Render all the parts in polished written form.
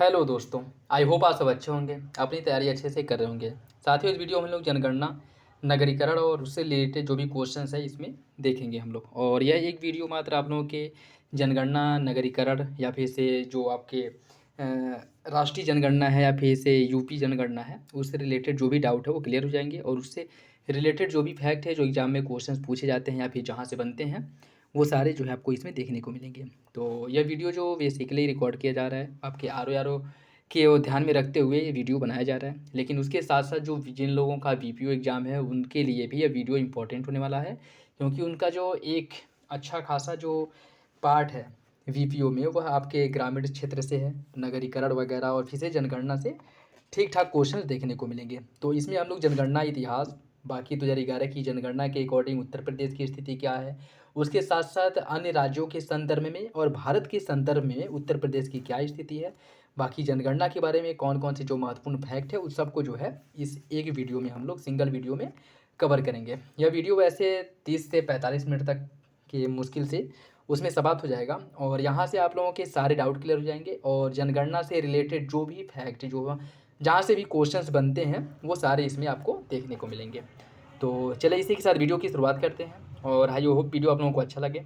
Hello दोस्तों। I hope आप सब अच्छे होंगे, अपनी तैयारी अच्छे से कर रहे होंगे। साथियों, इस वीडियो में हम लोग जनगणना, नगरीकरण और उससे रिलेटेड जो भी क्वेश्चंस है इसमें देखेंगे हम लोग। और यह एक वीडियो मात्र आप लोगों के जनगणना, नगरीकरण या फिर से जो आपके राष्ट्रीय जनगणना है या फिर से यूपी जनगणना है उससे रिलेटेड जो भी डाउट है वो क्लियर हो जाएंगे। और उससे रिलेटेड जो भी फैक्ट है जो एग्जाम में क्वेश्चंस पूछे जाते हैं या फिर जहाँ से बनते हैं वो सारे जो है आपको इसमें देखने को मिलेंगे। तो यह वीडियो जो बेसिकली रिकॉर्ड किया जा रहा है आपके आर के वो ध्यान में रखते हुए ये वीडियो बनाया जा रहा है। लेकिन उसके साथ साथ जो जिन लोगों का बीपीओ एग्ज़ाम है उनके लिए भी यह वीडियो इंपॉर्टेंट होने वाला है, क्योंकि उनका जो एक अच्छा खासा जो पार्ट है वीपीओ में वह आपके ग्रामीण क्षेत्र से है, नगरीकरण वगैरह और फिर से जनगणना से ठीक ठाक क्वेश्चन देखने को मिलेंगे। तो इसमें हम लोग जनगणना इतिहास, बाकी 2011 की जनगणना के अकॉर्डिंग उत्तर प्रदेश की स्थिति क्या है, उसके साथ साथ अन्य राज्यों के संदर्भ में और भारत के संदर्भ में उत्तर प्रदेश की क्या स्थिति है, बाकी जनगणना के बारे में कौन कौन से जो महत्वपूर्ण फैक्ट है उस सबको जो है इस एक वीडियो में हम लोग सिंगल वीडियो में कवर करेंगे। यह वीडियो वैसे 30 से 45 मिनट तक की मुश्किल से उसमें समाप्त हो जाएगा और यहाँ से आप लोगों के सारे डाउट क्लियर हो जाएंगे और जनगणना से रिलेटेड जो भी फैक्ट जो जहाँ से भी क्वेश्चंस बनते हैं वो सारे इसमें आपको देखने को मिलेंगे। तो चलिए इसी के साथ वीडियो की शुरुआत करते हैं और आई होप वीडियो आप लोगों को अच्छा लगे।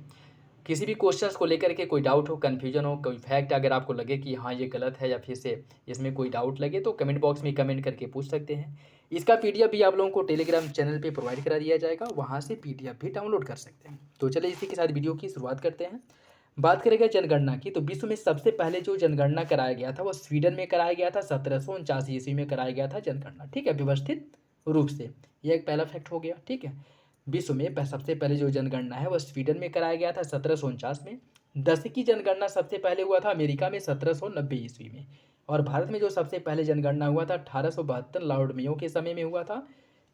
किसी भी क्वेश्चंस को लेकर के कोई डाउट हो, कन्फ्यूजन हो, कोई फैक्ट अगर आपको लगे कि हाँ ये गलत है या फिर से इसमें कोई डाउट लगे तो कमेंट बॉक्स में कमेंट करके पूछ सकते हैं। इसका पीडीएफ भी आप लोगों को टेलीग्राम चैनल पे प्रोवाइड करा दिया जाएगा, वहाँ से पीडीएफ भी डाउनलोड कर सकते हैं। तो चलिए इसी के साथ वीडियो की शुरुआत करते हैं। बात करेगा जनगणना की, तो विश्व में सबसे पहले जो जनगणना कराया गया था वो स्वीडन में कराया गया था। 1749 ईस्वी में कराया गया था जनगणना, ठीक है, व्यवस्थित रूप से। यह एक पहला फैक्ट हो गया, ठीक है। विश्व में सबसे पहले जो जनगणना है वो स्वीडन में कराया गया था 1749 में। दशक की जनगणना सबसे पहले हुआ था अमेरिका में 1790 ईस्वी में। और भारत में जो सबसे पहले जनगणना हुआ था 1872 लॉर्ड मेयो के समय में हुआ था,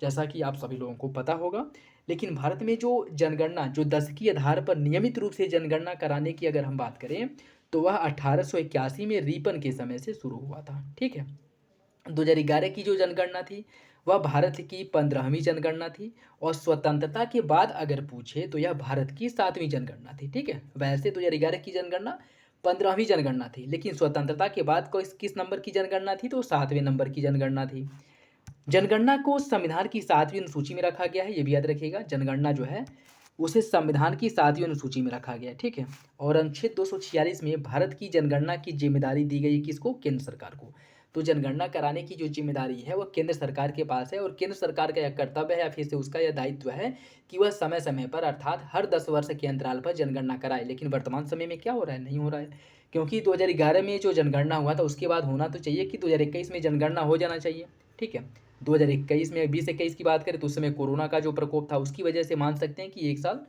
जैसा कि आप सभी लोगों को पता होगा। लेकिन भारत में जो जनगणना जो दशकीय आधार पर नियमित रूप से जनगणना कराने की अगर हम बात करें तो वह 1881 में रिपन के समय से शुरू हुआ था, ठीक है। 2011 की जो जनगणना थी वह भारत की 15वीं जनगणना थी और स्वतंत्रता के बाद अगर पूछे तो यह भारत की 7वीं जनगणना थी, ठीक है। वैसे 2011 की जनगणना 15वीं जनगणना थी, लेकिन स्वतंत्रता के बाद को किस नंबर की जनगणना थी तो 7वें नंबर की जनगणना थी। जनगणना को संविधान की 7वीं अनुसूची में रखा गया है, ये भी याद रखिएगा। जनगणना जो है उसे संविधान की 7वीं अनुसूची में रखा गया है, ठीक है। और अनुच्छेद 246 में भारत की जनगणना की जिम्मेदारी दी गई किसको? केंद्र सरकार को। तो जनगणना कराने की जो जिम्मेदारी है वो केंद्र सरकार के पास है और केंद्र सरकार का यह कर्तव्य है या फिर से उसका यह दायित्व है कि वह समय समय पर अर्थात हर 10 वर्ष के अंतराल पर जनगणना कराए। लेकिन वर्तमान समय में क्या हो रहा है? नहीं हो रहा है, क्योंकि 2011 में जो जनगणना हुआ था उसके बाद होना तो चाहिए कि 2021 में जनगणना हो जाना चाहिए, ठीक है। 2021 में 2021 की बात करें तो उस समय कोरोना का जो प्रकोप था उसकी वजह से मान सकते हैं कि 1 साल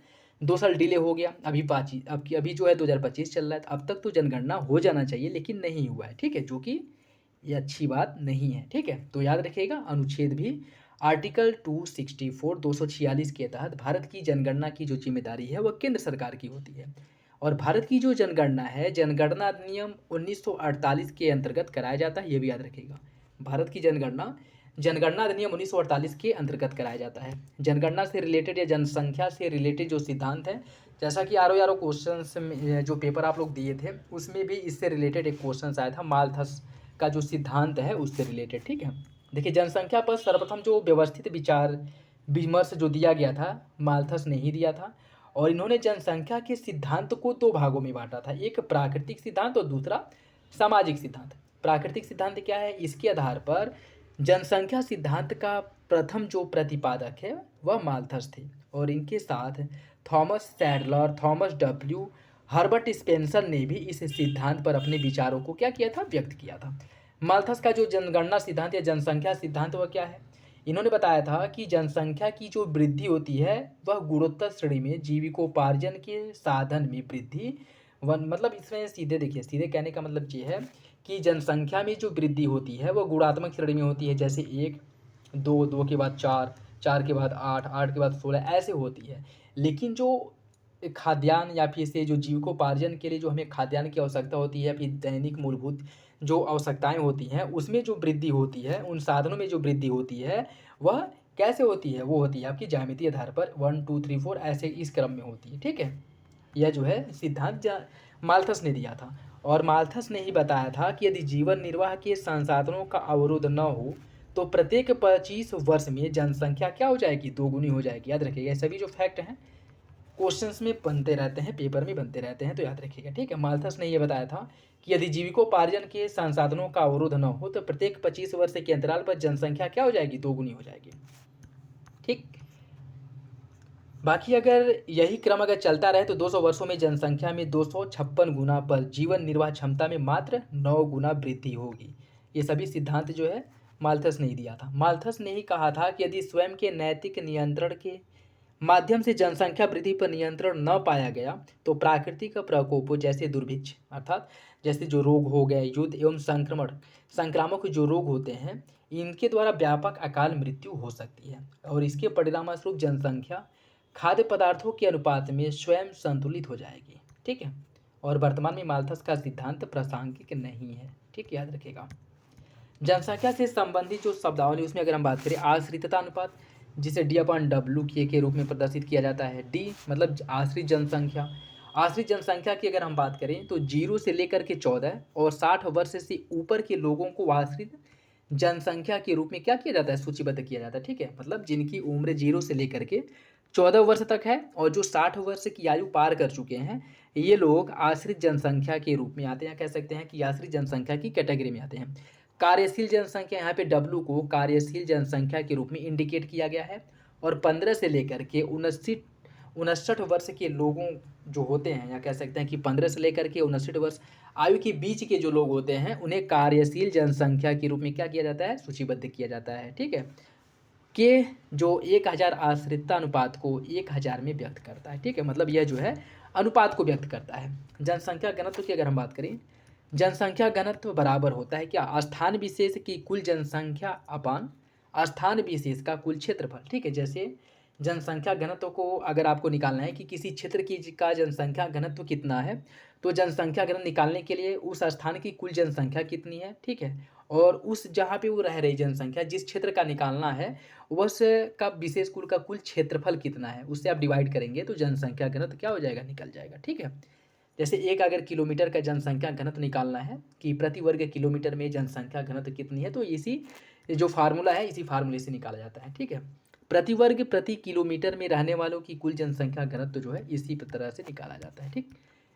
2 साल डिले हो गया। अभी जो है 2025 चल रहा है, अब तक तो जनगणना हो जाना चाहिए लेकिन नहीं हुआ है, ठीक है, जो कि ये अच्छी बात नहीं है, ठीक है। तो याद रखिएगा अनुच्छेद भी आर्टिकल 264 246 के तहत भारत की जनगणना की जो जिम्मेदारी है वह केंद्र सरकार की होती है। और भारत की जो जनगणना है जनगणना अधिनियम 1948 के अंतर्गत कराया जाता है, ये भी याद रखिएगा। भारत की जनगणना जनगणना अधिनियम 1948 के अंतर्गत कराया जाता है। जनगणना से रिलेटेड या जनसंख्या से रिलेटेड जो सिद्धांत है, जैसा कि आरो क्वेश्चन में जो पेपर आप लोग दिए थे उसमें भी इससे रिलेटेड एक क्वेश्चन आया था, मालथस का जो सिद्धांत है उससे रिलेटेड, ठीक है। देखिए जनसंख्या पर सर्वप्रथम जो व्यवस्थित विचार विमर्श जो दिया गया था मालथस ने ही दिया था। और इन्होंने जनसंख्या के सिद्धांत को 2 भागों में बांटा था, एक प्राकृतिक सिद्धांत और दूसरा सामाजिक सिद्धांत। प्राकृतिक सिद्धांत क्या है? इसके आधार पर जनसंख्या सिद्धांत का प्रथम जो प्रतिपादक है वह मालथस थे और इनके साथ Thomas Sadler, Thomas W Herbert Spencer ने भी इस सिद्धांत पर अपने विचारों को क्या किया था? व्यक्त किया था। मालथस का जो जनगणना सिद्धांत या जनसंख्या सिद्धांत वह क्या है? इन्होंने बताया था कि जनसंख्या की जो वृद्धि होती है वह गुणोत्तर श्रेणी में जीविकोपार्जन के साधन में वृद्धि वन, मतलब इसमें सीधे देखिए, सीधे कहने का मतलब ये है कि जनसंख्या में जो वृद्धि होती है वह गुणात्मक श्रेणी में होती है, जैसे 1, 2, 2 के बाद 4, 4 के बाद 8, 8 के बाद 16 ऐसे होती है। लेकिन जो खाद्यान्न या फिर से जो जीविकोपार्जन के लिए जो हमें खाद्यान्न की आवश्यकता होती है, फिर दैनिक मूलभूत जो आवश्यकताएं होती हैं उसमें जो वृद्धि होती है, उन साधनों में जो वृद्धि होती है वह कैसे होती है? वो होती है आपकी ज्यामितीय आधार पर 1 2 3 4 ऐसे इस क्रम में होती है, ठीक है। यह जो है सिद्धांत माल्थस ने दिया था। और माल्थस ने ही बताया था कि यदि जीवन निर्वाह के संसाधनों का अवरोध न हो तो प्रत्येक 25 वर्ष में जनसंख्या क्या हो जाएगी, दोगुनी हो जाएगी। याद रखिएगा, ये सभी जो फैक्ट हैं क्वेश्चंस में बनते रहते हैं, पेपर में बनते रहते हैं, तो याद रखिएगा, ठीक है। माल्थस ने यह बताया था कि यदि जीविकोपार्जन के संसाधनों का अवरोध न हो तो प्रत्येक 25 वर्ष के अंतराल पर जनसंख्या क्या हो जाएगी, दोगुनी हो जाएगी, ठीक। बाकी अगर यही क्रम अगर चलता रहे तो 200 वर्षों में जनसंख्या में 256 गुना पर जीवन निर्वाह क्षमता में मात्र 9 गुना वृद्धि होगी। ये सभी सिद्धांत जो है माल्थस ने ही दिया था। माल्थस ने ही कहा था कि यदि स्वयं के नैतिक नियंत्रण के माध्यम से जनसंख्या वृद्धि पर नियंत्रण न पाया गया तो प्राकृतिक प्रकोपों जैसे दुर्भिक्ष अर्थात जैसे जो रोग हो गए, युद्ध एवं संक्रामक जो रोग होते हैं, इनके द्वारा व्यापक अकाल मृत्यु हो सकती है और इसके परिणामस्वरूप जनसंख्या खाद्य पदार्थों के अनुपात में स्वयं संतुलित हो जाएगी, ठीक है। और वर्तमान में माल्थस का सिद्धांत प्रासंगिक नहीं है, ठीक, याद रखिएगा। जनसंख्या से संबंधित जो शब्दावली उसमें अगर हम बात करें आश्रितता अनुपात, जिसे D/W के रूप में प्रदर्शित किया जाता है। डी मतलब आश्रित जनसंख्या। आश्रित जनसंख्या की अगर हम बात करें तो 0 से लेकर के 14 और 60 वर्ष से ऊपर के लोगों को आश्रित जनसंख्या के रूप में क्या किया जाता है, सूचीबद्ध किया जाता है, ठीक है। मतलब जिनकी उम्र 0 से लेकर के 14 वर्ष तक है और जो 60 वर्ष की आयु पार कर चुके हैं, ये लोग आश्रित जनसंख्या के रूप में आते हैं। कह सकते हैं कि आश्रित जनसंख्या की कैटेगरी में आते हैं। कार्यशील जनसंख्या, यहाँ पे W को कार्यशील जनसंख्या के रूप में इंडिकेट किया गया है और 15 से लेकर के 59 वर्ष के लोगों जो होते हैं, या कह सकते हैं कि 15 से लेकर के 59 वर्ष आयु के बीच के जो लोग होते हैं उन्हें कार्यशील जनसंख्या के रूप में क्या किया जाता है, सूचीबद्ध किया जाता है, ठीक है। के जो 1000 आश्रितता अनुपात को 1000 में व्यक्त करता है, ठीक है। मतलब यह जो है अनुपात को व्यक्त करता है। जनसंख्या घनत्व की अगर हम बात करें, जनसंख्या घनत्व बराबर होता है क्या, स्थान विशेष की कुल जनसंख्या अपान स्थान विशेष का कुल क्षेत्रफल, ठीक है। जैसे जनसंख्या घनत्व को अगर आपको निकालना है कि किसी क्षेत्र की का जनसंख्या घनत्व कितना है, तो जनसंख्या घनत्व निकालने के लिए उस स्थान की कुल जनसंख्या कितनी है, ठीक है, और उस जहाँ पे वो रह रही जनसंख्या, जिस क्षेत्र का निकालना है उस का विशेष कुल का कुल क्षेत्रफल कितना है, उससे आप डिवाइड करेंगे तो जनसंख्या घनत्व क्या हो जाएगा, निकल जाएगा, ठीक है। जैसे एक अगर किलोमीटर का जनसंख्या घनत्व निकालना है कि प्रति वर्ग किलोमीटर में जनसंख्या घनत्व कितनी है, तो इसी जो फार्मूला है इसी फार्मूले से निकाला जाता है, ठीक है। प्रति वर्ग प्रति किलोमीटर में रहने वालों की कुल जनसंख्या घनत्व जो है इसी तरह से निकाला जाता है, ठीक।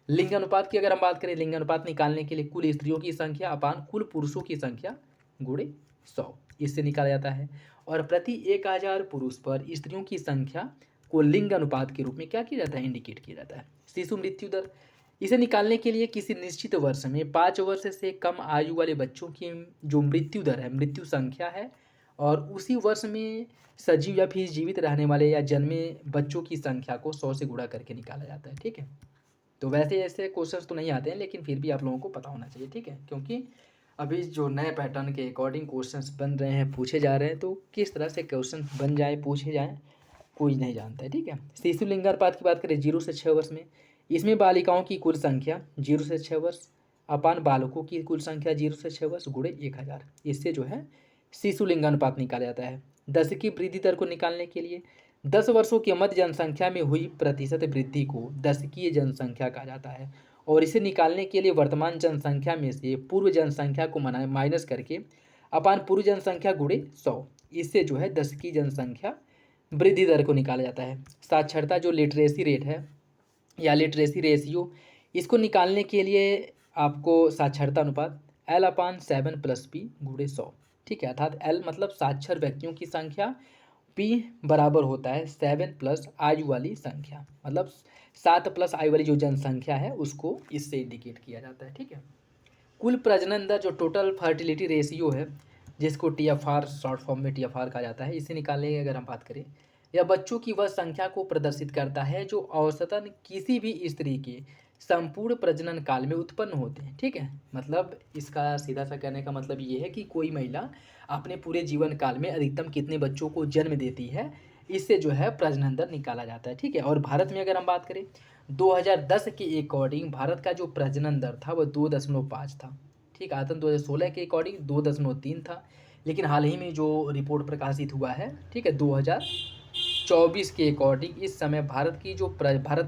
लिंग अनुपात की अगर हम बात करें, लिंग अनुपात निकालने के लिए कुल स्त्रियों की संख्या अपान कुल पुरुषों की संख्या गुणे 100 इससे निकाला जाता है। और प्रति 1000 पुरुष पर स्त्रियों की संख्या को लिंग अनुपात के रूप में क्या किया जाता है, इंडिकेट किया जाता है। शिशु मृत्यु दर, इसे निकालने के लिए किसी निश्चित वर्ष में 5 वर्ष से कम आयु वाले बच्चों की जो मृत्यु दर है, मृत्यु संख्या है, और उसी वर्ष में सजीव या फिर जीवित रहने वाले या जन्मे बच्चों की संख्या को 100 से गुणा करके निकाला जाता है, ठीक है। तो वैसे ऐसे क्वेश्चंस तो नहीं आते हैं, लेकिन फिर भी आप लोगों को पता होना चाहिए, ठीक है, क्योंकि अभी जो नए पैटर्न के अकॉर्डिंग क्वेश्चंस बन रहे हैं, पूछे जा रहे हैं, तो किस तरह से क्वेश्चन बन जाए, पूछे जाएँ, कोई नहीं जानता है, ठीक है। शिशु लिंगानुपात की बात करें 0 से 6 वर्ष में, इसमें बालिकाओं की कुल संख्या 0 से 6 वर्ष अपान बालकों की कुल संख्या 0 से 6 वर्ष गुणे 1000, इससे जो है शिशु लिंगानुपात निकाला जाता है। दशकीय वृद्धि दर को निकालने के लिए 10 वर्षों की मध्य जनसंख्या में हुई प्रतिशत वृद्धि को दशकीय जनसंख्या कहा जाता है, और इसे निकालने के लिए वर्तमान जनसंख्या में से पूर्व जनसंख्या को माइनस करके अपान पूर्व जनसंख्या गुणे 100, इससे जो है दशकीय जनसंख्या वृद्धि दर को निकाला जाता है। साक्षरता जो लिटरेसी रेट है या लिटरेसी रेशियो, इसको निकालने के लिए आपको साक्षरता अनुपात L/7 + P गुणे 100, ठीक है, अर्थात L मतलब साक्षर व्यक्तियों की संख्या, P बराबर होता है 7 प्लस आयु वाली संख्या, मतलब 7 प्लस आयु वाली जो जनसंख्या है उसको इससे इंडिकेट किया जाता है, ठीक है। कुल प्रजनन दर जो टोटल फर्टिलिटी रेशियो है, जिसको TFR शॉर्ट फॉर्म में TFR कहा जाता है, इसे निकालने की अगर हम बात करें, यह बच्चों की वह संख्या को प्रदर्शित करता है जो औसतन किसी भी स्त्री के संपूर्ण प्रजनन काल में उत्पन्न होते हैं, ठीक है। मतलब इसका सीधा सा कहने का मतलब ये है कि कोई महिला अपने पूरे जीवन काल में अधिकतम कितने बच्चों को जन्म देती है, इससे जो है प्रजनन दर निकाला जाता है, ठीक है। और भारत में अगर हम बात करें 2010 के अकॉर्डिंग भारत का जो प्रजनन दर था वह 2.5 था, ठीक है। 2016 के अकॉर्डिंग 2.3 था, लेकिन हाल ही में जो रिपोर्ट प्रकाशित हुआ है, ठीक है, 2024 के अकॉर्डिंग इस समय भारत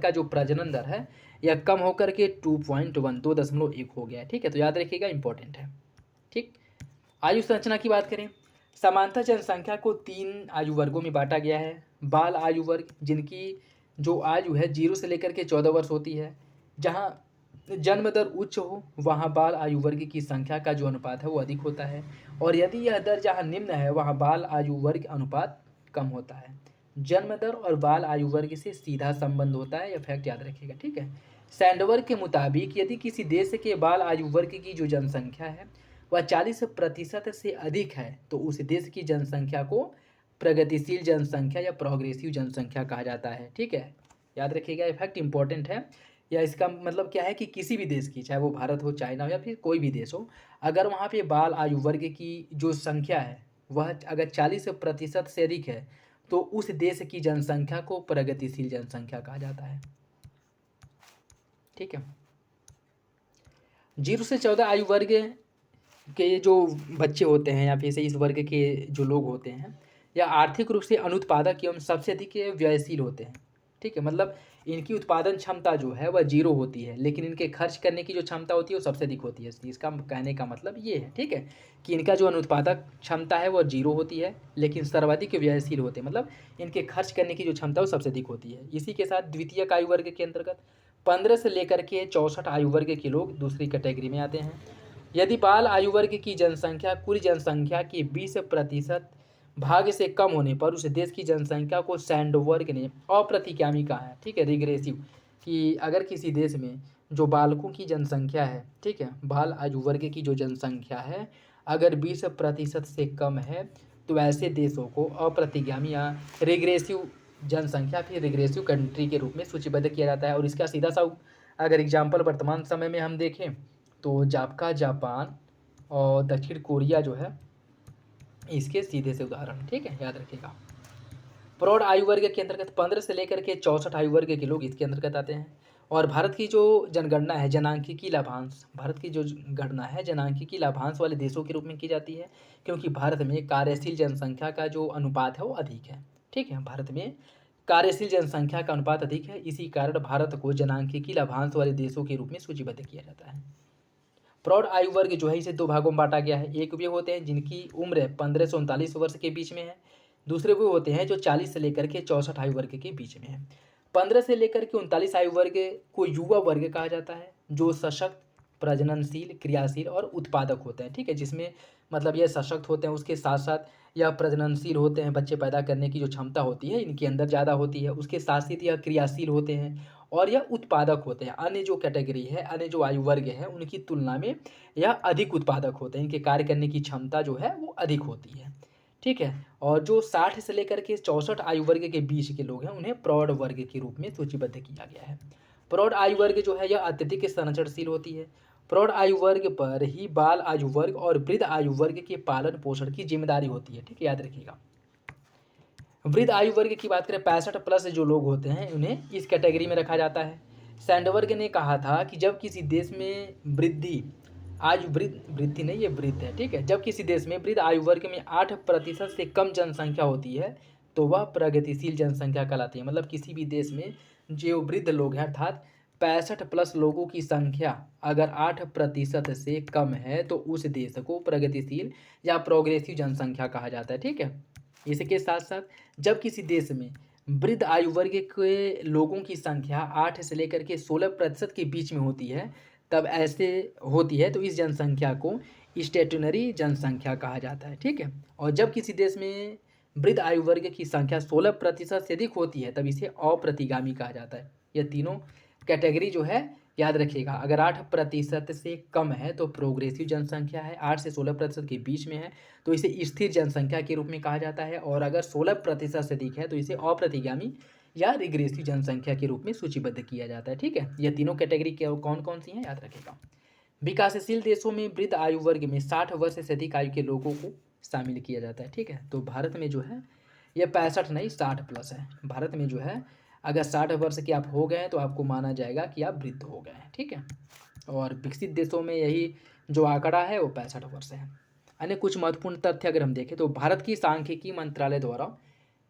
का जो प्रजनन दर है या कम होकर के 2.1 2.1 हो गया है। ठीक है, तो याद रखिएगा, इंपॉर्टेंट है। ठीक, आयु संरचना की बात करें, समानता जनसंख्या को 3 आयु वर्गों में बांटा गया है। बाल आयु वर्ग, जिनकी जो आयु है 0 से लेकर के 14 वर्ष होती है। जहाँ जन्म दर उच्च हो वहाँ बाल आयु वर्ग की संख्या का जो अनुपात है वो अधिक होता है, और यदि यह दर जहाँ निम्न है वहाँ बाल आयु वर्ग अनुपात कम होता है। जन्म दर और बाल आयु वर्ग से सीधा संबंध होता है, यह फैक्ट याद रखिएगा। ठीक है, सैंडबर्ग के मुताबिक यदि किसी देश के बाल आयु वर्ग की जो जनसंख्या है वह 40% से अधिक है तो उस देश की जनसंख्या को प्रगतिशील जनसंख्या या प्रोग्रेसिव जनसंख्या कहा जाता है। ठीक है, याद रखिएगा, ये फैक्ट इंपॉर्टेंट है। या इसका मतलब क्या है कि किसी भी देश की, चाहे वो भारत हो, चाइना हो, या फिर कोई भी देश हो, अगर वहाँ पे बाल आयु वर्ग की जो संख्या है वह अगर 40% से अधिक है तो उस देश की जनसंख्या को प्रगतिशील जनसंख्या कहा जाता है। ठीक है, 0 से 14 आयु वर्ग के जो बच्चे होते हैं या फिर से इस वर्ग के जो लोग होते हैं या आर्थिक रूप से अनुत्पादक एवं सबसे अधिक व्ययशील होते हैं। ठीक है, मतलब इनकी उत्पादन क्षमता जो है वह 0 होती है, लेकिन इनके खर्च करने की जो क्षमता होती है वो सबसे अधिक होती है। इसका कहने का मतलब ये है, ठीक है, कि इनका जो अनुत्पादक क्षमता है वह 0 होती है, लेकिन सर्वाधिक व्ययशील होते हैं, मतलब इनके खर्च करने की जो क्षमता है वो सबसे अधिक होती है। इसी के साथ द्वितीय आयु वर्ग के अंतर्गत 15 से लेकर के 64 आयु वर्ग के लोग दूसरी कैटेगरी में आते हैं। यदि बाल आयु वर्ग की जनसंख्या कुल जनसंख्या के 20% भाग से कम होने पर उस देश की जनसंख्या को सैंडबर्ग ने अप्रतिगामी कहा है। ठीक है, रिग्रेसिव, कि अगर किसी देश में जो बालकों की जनसंख्या है, ठीक है, बाल आयु वर्ग की जो जनसंख्या है अगर 20% से कम है तो ऐसे देशों को अप्रतिगामी या रिग्रेसिव जनसंख्या फिर रिग्रेसिव कंट्री के रूप में सूचीबद्ध किया जाता है। और इसका सीधा सा अगर एग्जाम्पल वर्तमान समय में हम देखें तो जापान और दक्षिण कोरिया जो है इसके सीधे से उदाहरण। ठीक है, याद रखिएगा। प्रौढ़ आयु वर्ग के अंतर्गत 15 से लेकर के 64 आयु वर्ग के लोग इसके अंतर्गत आते हैं। और भारत की जो जनगणना है जनांकिकी लाभांश, भारत की जो गणना है जनांकिकी लाभांश वाले देशों के रूप में की जाती है, क्योंकि भारत में कार्यशील जनसंख्या का जो अनुपात है वो अधिक है। ठीक है, भारत में कार्यशील जनसंख्या का अनुपात अधिक है, इसी कारण भारत को जनांकिकी लाभांश वाले देशों के रूप में सूचीबद्ध किया जाता है। प्रौढ़ आयु वर्ग जो है इसे 2 भागों में बांटा गया है। एक वे होते हैं जिनकी उम्र 15 से 39 वर्ष के बीच में है, दूसरे वो होते हैं जो 40 से लेकर के 64 आयु वर्ग के बीच में है। 15 से लेकर के 39 आयु वर्ग को युवा वर्ग कहा जाता है, जो सशक्त, प्रजननशील, क्रियाशील और उत्पादक होते हैं। ठीक है, जिसमें मतलब ये सशक्त होते हैं, उसके साथ साथ यह प्रजननशील होते हैं, बच्चे पैदा करने की जो क्षमता होती है इनके अंदर ज़्यादा होती है, उसके साथ साथ यह क्रियाशील होते हैं और यह उत्पादक होते हैं। अन्य जो कैटेगरी है, अन्य जो आयु वर्ग है उनकी तुलना में यह अधिक उत्पादक होते हैं, इनके कार्य करने की क्षमता जो है वो अधिक होती है। ठीक है, और जो 60 से लेकर के 64 आयु वर्ग के बीच के लोग हैं उन्हें प्रौढ़ वर्ग के रूप में सूचीबद्ध किया गया है। प्रौढ़ आयु वर्ग जो है यह अत्यधिक संरचनशील होती है। प्रौढ़ आयु वर्ग पर ही बाल आयु वर्ग और वृद्ध आयु वर्ग के पालन पोषण की जिम्मेदारी होती है। ठीक है, याद रखिएगा। वृद्ध आयु वर्ग की बात करें, 65+ जो लोग होते हैं उन्हें इस कैटेगरी में रखा जाता है। सैंडबर्ग ने कहा था कि जब किसी देश में वृद्धि नहीं, ये वृद्ध है। ठीक है, जब किसी देश में वृद्ध आयु वर्ग में 8% से कम जनसंख्या होती है तो वह प्रगतिशील जनसंख्या कहलाती है। मतलब किसी भी देश में जो वृद्ध लोग हैं अर्थात 65+ लोगों की संख्या अगर 8% से कम है तो उस देश को प्रगतिशील या प्रोग्रेसिव जनसंख्या कहा जाता है। ठीक है, इसके साथ साथ जब किसी देश में वृद्ध आयु वर्ग के लोगों की संख्या 8 से लेकर के 16% के बीच में होती है तब ऐसे होती है तो इस जनसंख्या को स्टेशनरी जनसंख्या कहा जाता है। ठीक है, और जब किसी देश में वृद्ध आयु वर्ग की संख्या 16% से अधिक होती है तब इसे अप्रतिगामी कहा जाता है। यह तीनों कैटेगरी जो है याद रखिएगा। अगर 8% से कम है तो प्रोग्रेसिव जनसंख्या है, 8 से 16% के बीच में है तो इसे स्थिर जनसंख्या के रूप में कहा जाता है, और अगर 16% से अधिक है तो इसे अप्रतिगामी या रिग्रेसिव जनसंख्या के रूप में सूचीबद्ध किया जाता है। ठीक है, यह तीनों कैटेगरी कौन कौन सी हैं याद रखिएगा। विकासशील देशों में वृद्ध आयु वर्ग में 60 वर्ष से अधिक आयु के लोगों को शामिल किया जाता है। ठीक है, तो भारत में जो है यह 65 नहीं 60+ है। भारत में जो है अगर 60 वर्ष के आप हो गए हैं तो आपको माना जाएगा कि आप वृद्ध हो गए हैं। ठीक है, और विकसित देशों में यही जो आंकड़ा है वो 65 वर्ष है। अन्य कुछ महत्वपूर्ण तथ्य अगर हम देखें तो भारत की सांख्यिकी मंत्रालय द्वारा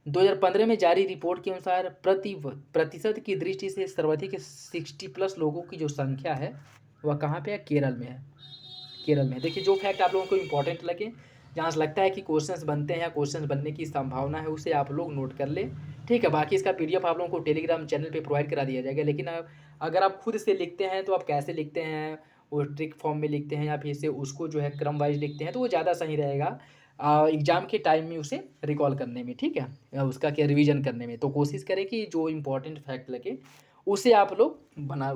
2015 में जारी रिपोर्ट के अनुसार प्रतिशत की दृष्टि से सर्वाधिक 60+ लोगों की जो संख्या है वह कहाँ पे है? केरल में है। केरल में देखिए, जो फैक्ट आप लोगों को इंपॉर्टेंट लगे, जहाँ से लगता है कि क्वेश्चंस बनते हैं या क्वेश्चंस बनने की संभावना है, उसे आप लोग नोट कर ले। ठीक है, बाकी इसका पीडीएफ आप लोगों को टेलीग्राम चैनल पे प्रोवाइड करा दिया जाएगा। लेकिन अगर आप खुद से लिखते हैं तो आप कैसे लिखते हैं, वो ट्रिक फॉर्म में लिखते हैं या फिर से उसको जो है क्रम वाइज लिखते हैं, तो वो ज़्यादा सही रहेगा एग्ज़ाम के टाइम में उसे रिकॉल करने में। ठीक है, उसका क्या रिवीजन करने में। तो कोशिश करें कि जो इंपॉर्टेंट फैक्ट लगे उसे आप लोग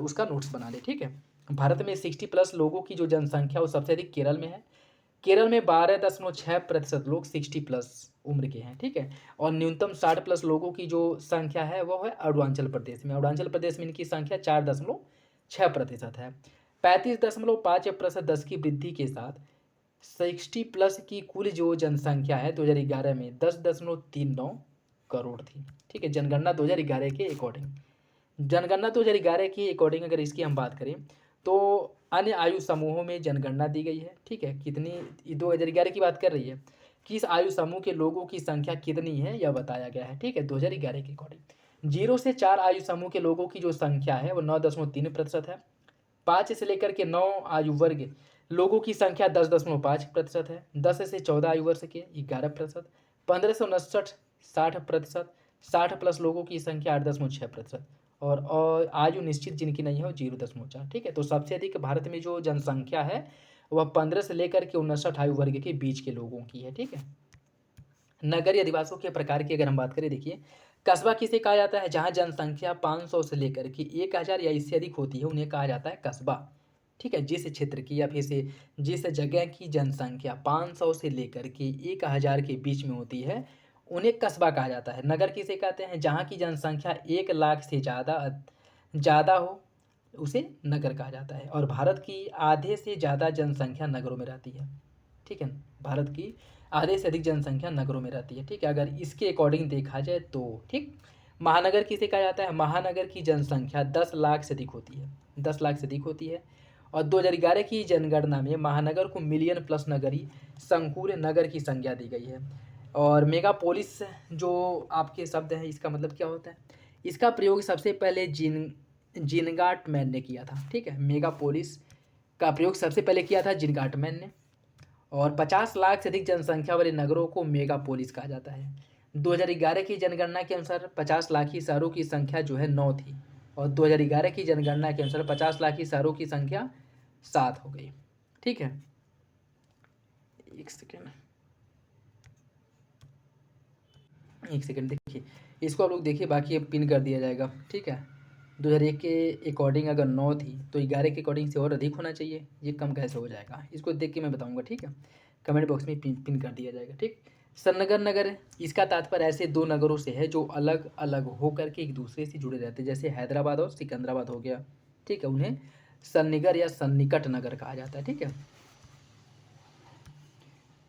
उसका नोट्स बना लें। ठीक है, भारत में 60+ लोगों की जो जनसंख्या वो सबसे अधिक केरल में है। केरल में 12.6% लोग 60+ उम्र के हैं। ठीक है, और न्यूनतम 60+ लोगों की जो संख्या है वो है अरुणाचल प्रदेश में। अरुणाचल प्रदेश में इनकी संख्या 4.6% है। 35.5% 10 की वृद्धि के साथ 60+ की कुल जो जनसंख्या है 2011 में 10.39 करोड़ थी। ठीक है, जनगणना 2011 के अकॉर्डिंग। जनगणना 2011 के अकॉर्डिंग अगर इसकी हम बात करें तो अन्य आयु समूहों में जनगणना दी गई है। ठीक है, कितनी 2011 की बात कर रही है, किस आयु समूह के लोगों की संख्या कितनी है यह बताया गया है। ठीक है, 2011 के अकॉर्डिंग 0 से 4 आयु समूह के लोगों की जो संख्या है वो 9.3% है। 5 से लेकर के 9 आयु वर्ग लोगों की संख्या 10.5% है। 10 से 14 आयु वर्ग के 11%। 15 से 59 60%। 60+ लोगों की संख्या 8.6%। और आयु निश्चित जिनकी नहीं है वो 0.4। ठीक है, तो सबसे अधिक भारत में जो जनसंख्या है वह 15 से लेकर के 59 आयु वर्ग के बीच के लोगों की है। ठीक है, नगरीय अधिवासियों के प्रकार की अगर हम बात करें, देखिए कस्बा किसे कहा जाता है? जहाँ जनसंख्या 500 से लेकर के 1000 या इससे अधिक होती है उन्हें कहा जाता है कस्बा। ठीक है, जिस क्षेत्र की या फिर से जिस जगह की जनसंख्या 500 से लेकर के 1000 के बीच में होती है उन्हें कस्बा कहा जाता है। नगर किसे कहते हैं? जहाँ की जनसंख्या 1 लाख से ज़्यादा हो उसे नगर कहा जाता है। और भारत की आधे से ज़्यादा जनसंख्या नगरों में रहती है। ठीक है, भारत की आधे से अधिक जनसंख्या नगरों में रहती है। ठीक है, अगर इसके अकॉर्डिंग देखा जाए तो ठीक, महानगर किसे कहा जाता है? महानगर की जनसंख्या 10 लाख से अधिक होती है। 10 लाख से अधिक होती है। और 2011 की जनगणना में महानगर को मिलियन प्लस नगरी संकुल नगर की संज्ञा दी गई है। और मेगापोलिस जो आपके शब्द हैं इसका मतलब क्या होता है? इसका प्रयोग सबसे पहले जिनगाटमैन ने किया था। ठीक है, मेगापोलिस का प्रयोग सबसे पहले किया था जिनगाटमैन ने। और 50 लाख से अधिक जनसंख्या वाले नगरों को मेगापोलिस कहा जाता है। 2011 की जनगणना के अनुसार 50 लाखी शहरों की संख्या जो है 9 थी। और 2011 की जनगणना के अनुसार 50 लाखी शहरों की संख्या 7 हो गई। ठीक है, एक सेकेंड देखिए, इसको आप लोग देखिए, बाकी अब पिन कर दिया जाएगा। ठीक है, 2001 के अकॉर्डिंग अगर 9 थी तो 11 के अकॉर्डिंग से और अधिक होना चाहिए। ये कम कैसे हो जाएगा, इसको देख के मैं बताऊंगा। ठीक है, कमेंट बॉक्स में पिन कर दिया जाएगा। ठीक, सन्नगर नगर इसका तात्पर्य ऐसे दो नगरों से है जो अलग अलग होकर के एक दूसरे से जुड़े रहते हैं, जैसे हैदराबाद और सिकंदराबाद हो गया। ठीक है, उन्हें सन्निगर या सन्निकट नगर कहा जाता है। ठीक है,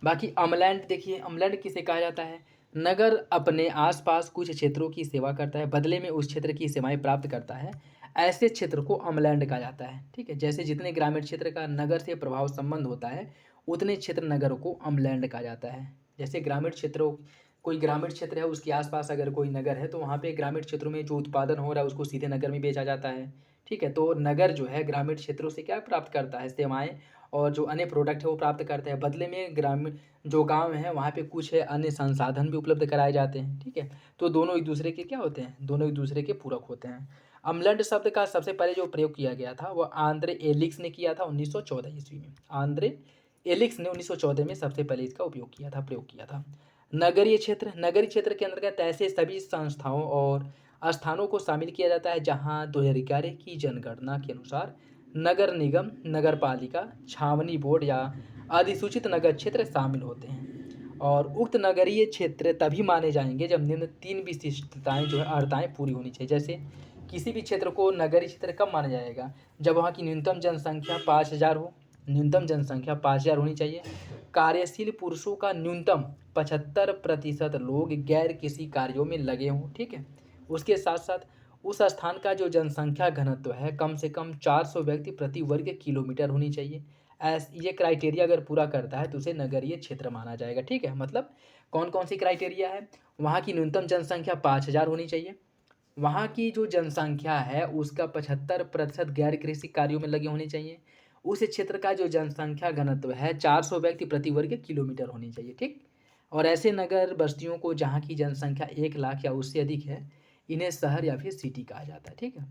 बाकी अमलैंड देखिए, अमलैंड किसे कहा जाता है? नगर अपने आसपास कुछ क्षेत्रों की सेवा करता है, बदले में उस क्षेत्र की सेवाएं प्राप्त करता है, ऐसे क्षेत्र को अमलैंड कहा जाता है। ठीक है, जैसे जितने ग्रामीण क्षेत्र का नगर से प्रभाव संबंध होता है उतने क्षेत्र नगर को अमलैंड कहा जाता है। जैसे ग्रामीण क्षेत्रों, कोई ग्रामीण क्षेत्र है उसके आसपास अगर कोई नगर है तो वहाँ पे ग्रामीण क्षेत्रों में जो उत्पादन हो रहा है उसको सीधे नगर में बेचा जाता है। ठीक है, तो नगर जो है ग्रामीण क्षेत्रों से क्या प्राप्त करता है? सेवाएं और जो अन्य प्रोडक्ट है वो प्राप्त करते हैं। बदले में ग्रामीण जो गांव है वहाँ पे कुछ है अन्य संसाधन भी उपलब्ध कराए जाते हैं। ठीक है, तो दोनों एक दूसरे के क्या होते हैं? दोनों एक दूसरे के पूरक होते हैं। अम्लैंड शब्द का सबसे पहले जो प्रयोग किया गया था वह आंद्रे एलिक्स ने किया था 1914 ईस्वी में। आंद्रे एलिक्स ने 1914 में सबसे पहले इसका उपयोग किया था, प्रयोग किया था। नगरीय क्षेत्र, नगरीय क्षेत्र के अंतर्गत ऐसे सभी संस्थाओं और स्थानों को शामिल किया जाता है जहां 2011 की जनगणना के अनुसार नगर निगम, नगर पालिका, छावनी बोर्ड या अधिसूचित नगर क्षेत्र शामिल होते हैं। और उक्त नगरीय क्षेत्र तभी माने जाएंगे जब निम्न 3 विशिष्टताएं जो है अर्हताएं पूरी होनी चाहिए। जैसे किसी भी क्षेत्र को नगरीय क्षेत्र कब माना जाएगा? जब वहाँ की न्यूनतम जनसंख्या 5000 हो, न्यूनतम जनसंख्या 5000 होनी चाहिए। कार्यशील पुरुषों का न्यूनतम 75% लोग गैर किसी कार्यों में लगे हों। ठीक है, उसके साथ साथ उस स्थान का जो जनसंख्या घनत्व है कम से कम 400 व्यक्ति प्रति वर्ग किलोमीटर होनी चाहिए। ये क्राइटेरिया अगर पूरा करता है तो उसे नगरीय क्षेत्र माना जाएगा। ठीक है, मतलब कौन कौन सी क्राइटेरिया है? वहाँ की न्यूनतम जनसंख्या 5,000 होनी चाहिए। वहाँ की जो जनसंख्या है उसका 75% गैर कृषि कार्यों में लगे होने चाहिए। उस क्षेत्र का जो जनसंख्या घनत्व है 400 व्यक्ति प्रति वर्ग किलोमीटर होनी चाहिए। ठीक, और ऐसे नगर बस्तियों को जहाँ की जनसंख्या 1 लाख या उससे अधिक है, इन्हें शहर या फिर सिटी कहा जाता है। ठीक है,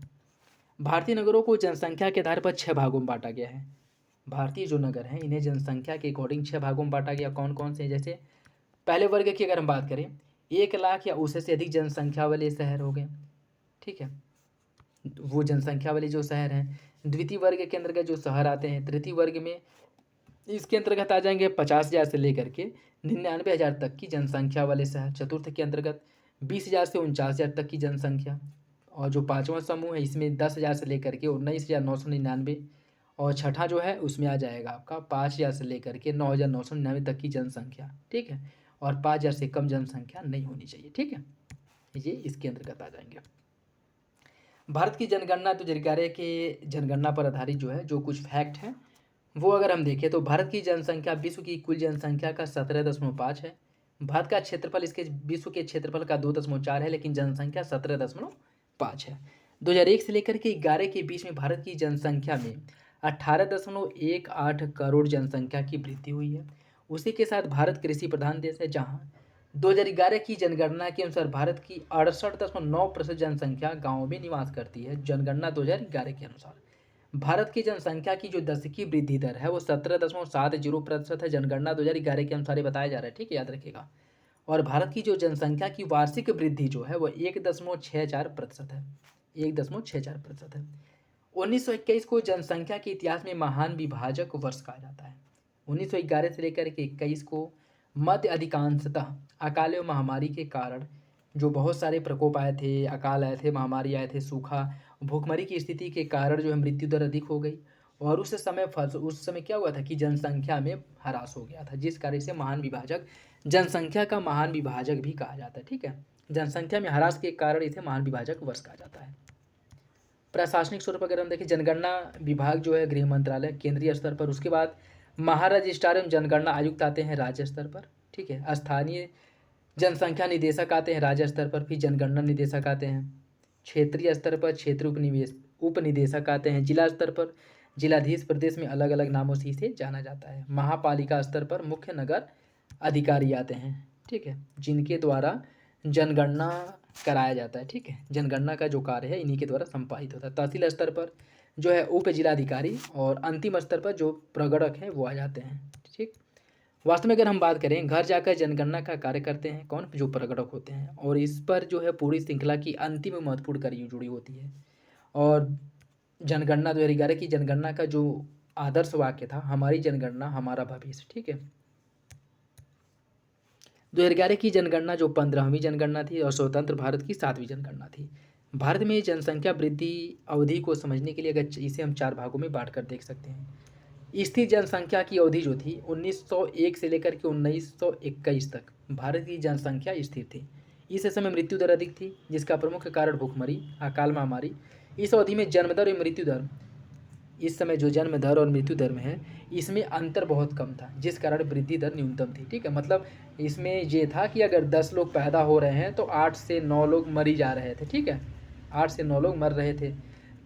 भारतीय नगरों को जनसंख्या के आधार पर 6 भागों में बांटा गया है। भारतीय जो नगर हैं इन्हें जनसंख्या के अकॉर्डिंग 6 भागों में बांटा गया। कौन कौन से? जैसे पहले वर्ग की अगर हम बात करें, 1 लाख या उससे अधिक जनसंख्या वाले शहर हो गए। ठीक है, वो जनसंख्या वाले जो शहर हैं। द्वितीय वर्ग के अंतर्गत जो शहर आते हैं, तृतीय वर्ग में इसके अंतर्गत आ जाएंगे 50,000 से लेकर के 99,000 तक की जनसंख्या वाले शहर। चतुर्थ के अंतर्गत 20,000 से 49,000 तक की जनसंख्या। और जो पाँचवा समूह है इसमें 10,000 से लेकर के 19,999। और छठा जो है उसमें आ जाएगा आपका 5,000 से लेकर के 9,999 तक की जनसंख्या। ठीक है, और 5,000 से कम जनसंख्या नहीं होनी चाहिए। ठीक है, ये इसके अंतर्गत आ जाएंगे। भारत की जनगणना तो जानकारी के जनगणना पर आधारित जो है, जो कुछ फैक्ट हैं वो अगर हम देखें तो भारत की जनसंख्या विश्व की कुल जनसंख्या का 17.5 है। भारत का क्षेत्रफल इसके विश्व के क्षेत्रफल का 2.4 है, लेकिन जनसंख्या 17.5 है। 2001 से लेकर के 11 के बीच में भारत की जनसंख्या में 18.18 करोड़ जनसंख्या की वृद्धि हुई है। उसी के साथ भारत कृषि प्रधान देश है, जहाँ 2011 की जनगणना के अनुसार भारत की 68.9% जनसंख्या गाँव में निवास करती है। जनगणना 2011 के अनुसार भारत की जनसंख्या की जो दशकीय वृद्धि दर है वो 17.70% है। जनगणना 2011 के अनुसार ये बताया जा रहा है। ठीक है, याद रखिएगा। और भारत की जो जनसंख्या की वार्षिक वृद्धि जो है वो 1.64% है। 1.64% है। 1921 को जनसंख्या के इतिहास में महान विभाजक वर्ष कहा जाता है। 1911 से लेकर के 21 को मध्य अधिकांशतः अकाल एवं महामारी के कारण जो बहुत सारे प्रकोप आए थे, अकाल आए थे, महामारी आए थे, सूखा, भूखमरी की स्थिति के कारण जो है मृत्यु दर अधिक हो गई। और उस समय क्या हुआ था कि जनसंख्या में ह्रास हो गया था, जिस कार्य से महान विभाजक, जनसंख्या का महान विभाजक भी कहा जाता है। ठीक है, जनसंख्या में ह्रास के कारण इसे महान विभाजक वर्ष कहा जाता है। प्रशासनिक स्वरूप अगर हम देखें, जनगणना विभाग जो है गृह मंत्रालय केंद्रीय स्तर पर, उसके बाद महारजिस्ट्रार एवं जनगणना आयुक्त आते हैं राज्य स्तर पर। ठीक है, स्थानीय जनसंख्या निदेशक आते हैं राज्य स्तर पर, फिर जनगणना निदेशक आते हैं। क्षेत्रीय स्तर पर क्षेत्रीय उपनिदेशक आते हैं। जिला स्तर पर जिलाधीश, प्रदेश में अलग अलग नामों से इसे जाना जाता है। महापालिका स्तर पर मुख्य नगर अधिकारी आते हैं। ठीक है, जिनके द्वारा जनगणना कराया जाता है। ठीक है, जनगणना का जो कार्य है इन्हीं के द्वारा संपादित होता है। तहसील स्तर पर जो है उप जिलाधिकारी, और अंतिम स्तर पर जो प्रगणक हैं वो आ जाते हैं। ठीक, वास्तव में अगर हम बात करें, घर जाकर जनगणना का कार्य करते हैं कौन? जो प्रगणक होते हैं, और इस पर जो है पूरी श्रृंखला की अंतिम महत्वपूर्ण कड़ी जुड़ी होती है। और जनगणना 2011 की जनगणना का जो आदर्श वाक्य था, हमारी जनगणना हमारा भविष्य। ठीक है, 2011 की जनगणना जो 15वीं जनगणना थी और स्वतंत्र भारत की 7वीं जनगणना थी। भारत में जनसंख्या वृद्धि अवधि को समझने के लिए अगर इसे हम 4 भागों में बांट कर देख सकते हैं। स्थिर जनसंख्या की अवधि जो थी 1901 से लेकर के 1921 तक भारत की जनसंख्या स्थिर थी। इस समय मृत्यु दर अधिक थी, जिसका प्रमुख कारण भूखमरी, अकाल महामारी। इस अवधि में जन्म दर और मृत्यु दर, इस समय जो जन्म दर और मृत्यु दर में है इसमें अंतर बहुत कम था, जिस कारण वृद्धि दर न्यूनतम थी। ठीक है, मतलब इसमें ये था कि अगर 10 लोग पैदा हो रहे हैं तो 8 से 9 लोग मरी जा रहे थे। ठीक है, 8 से 9 लोग मर रहे थे,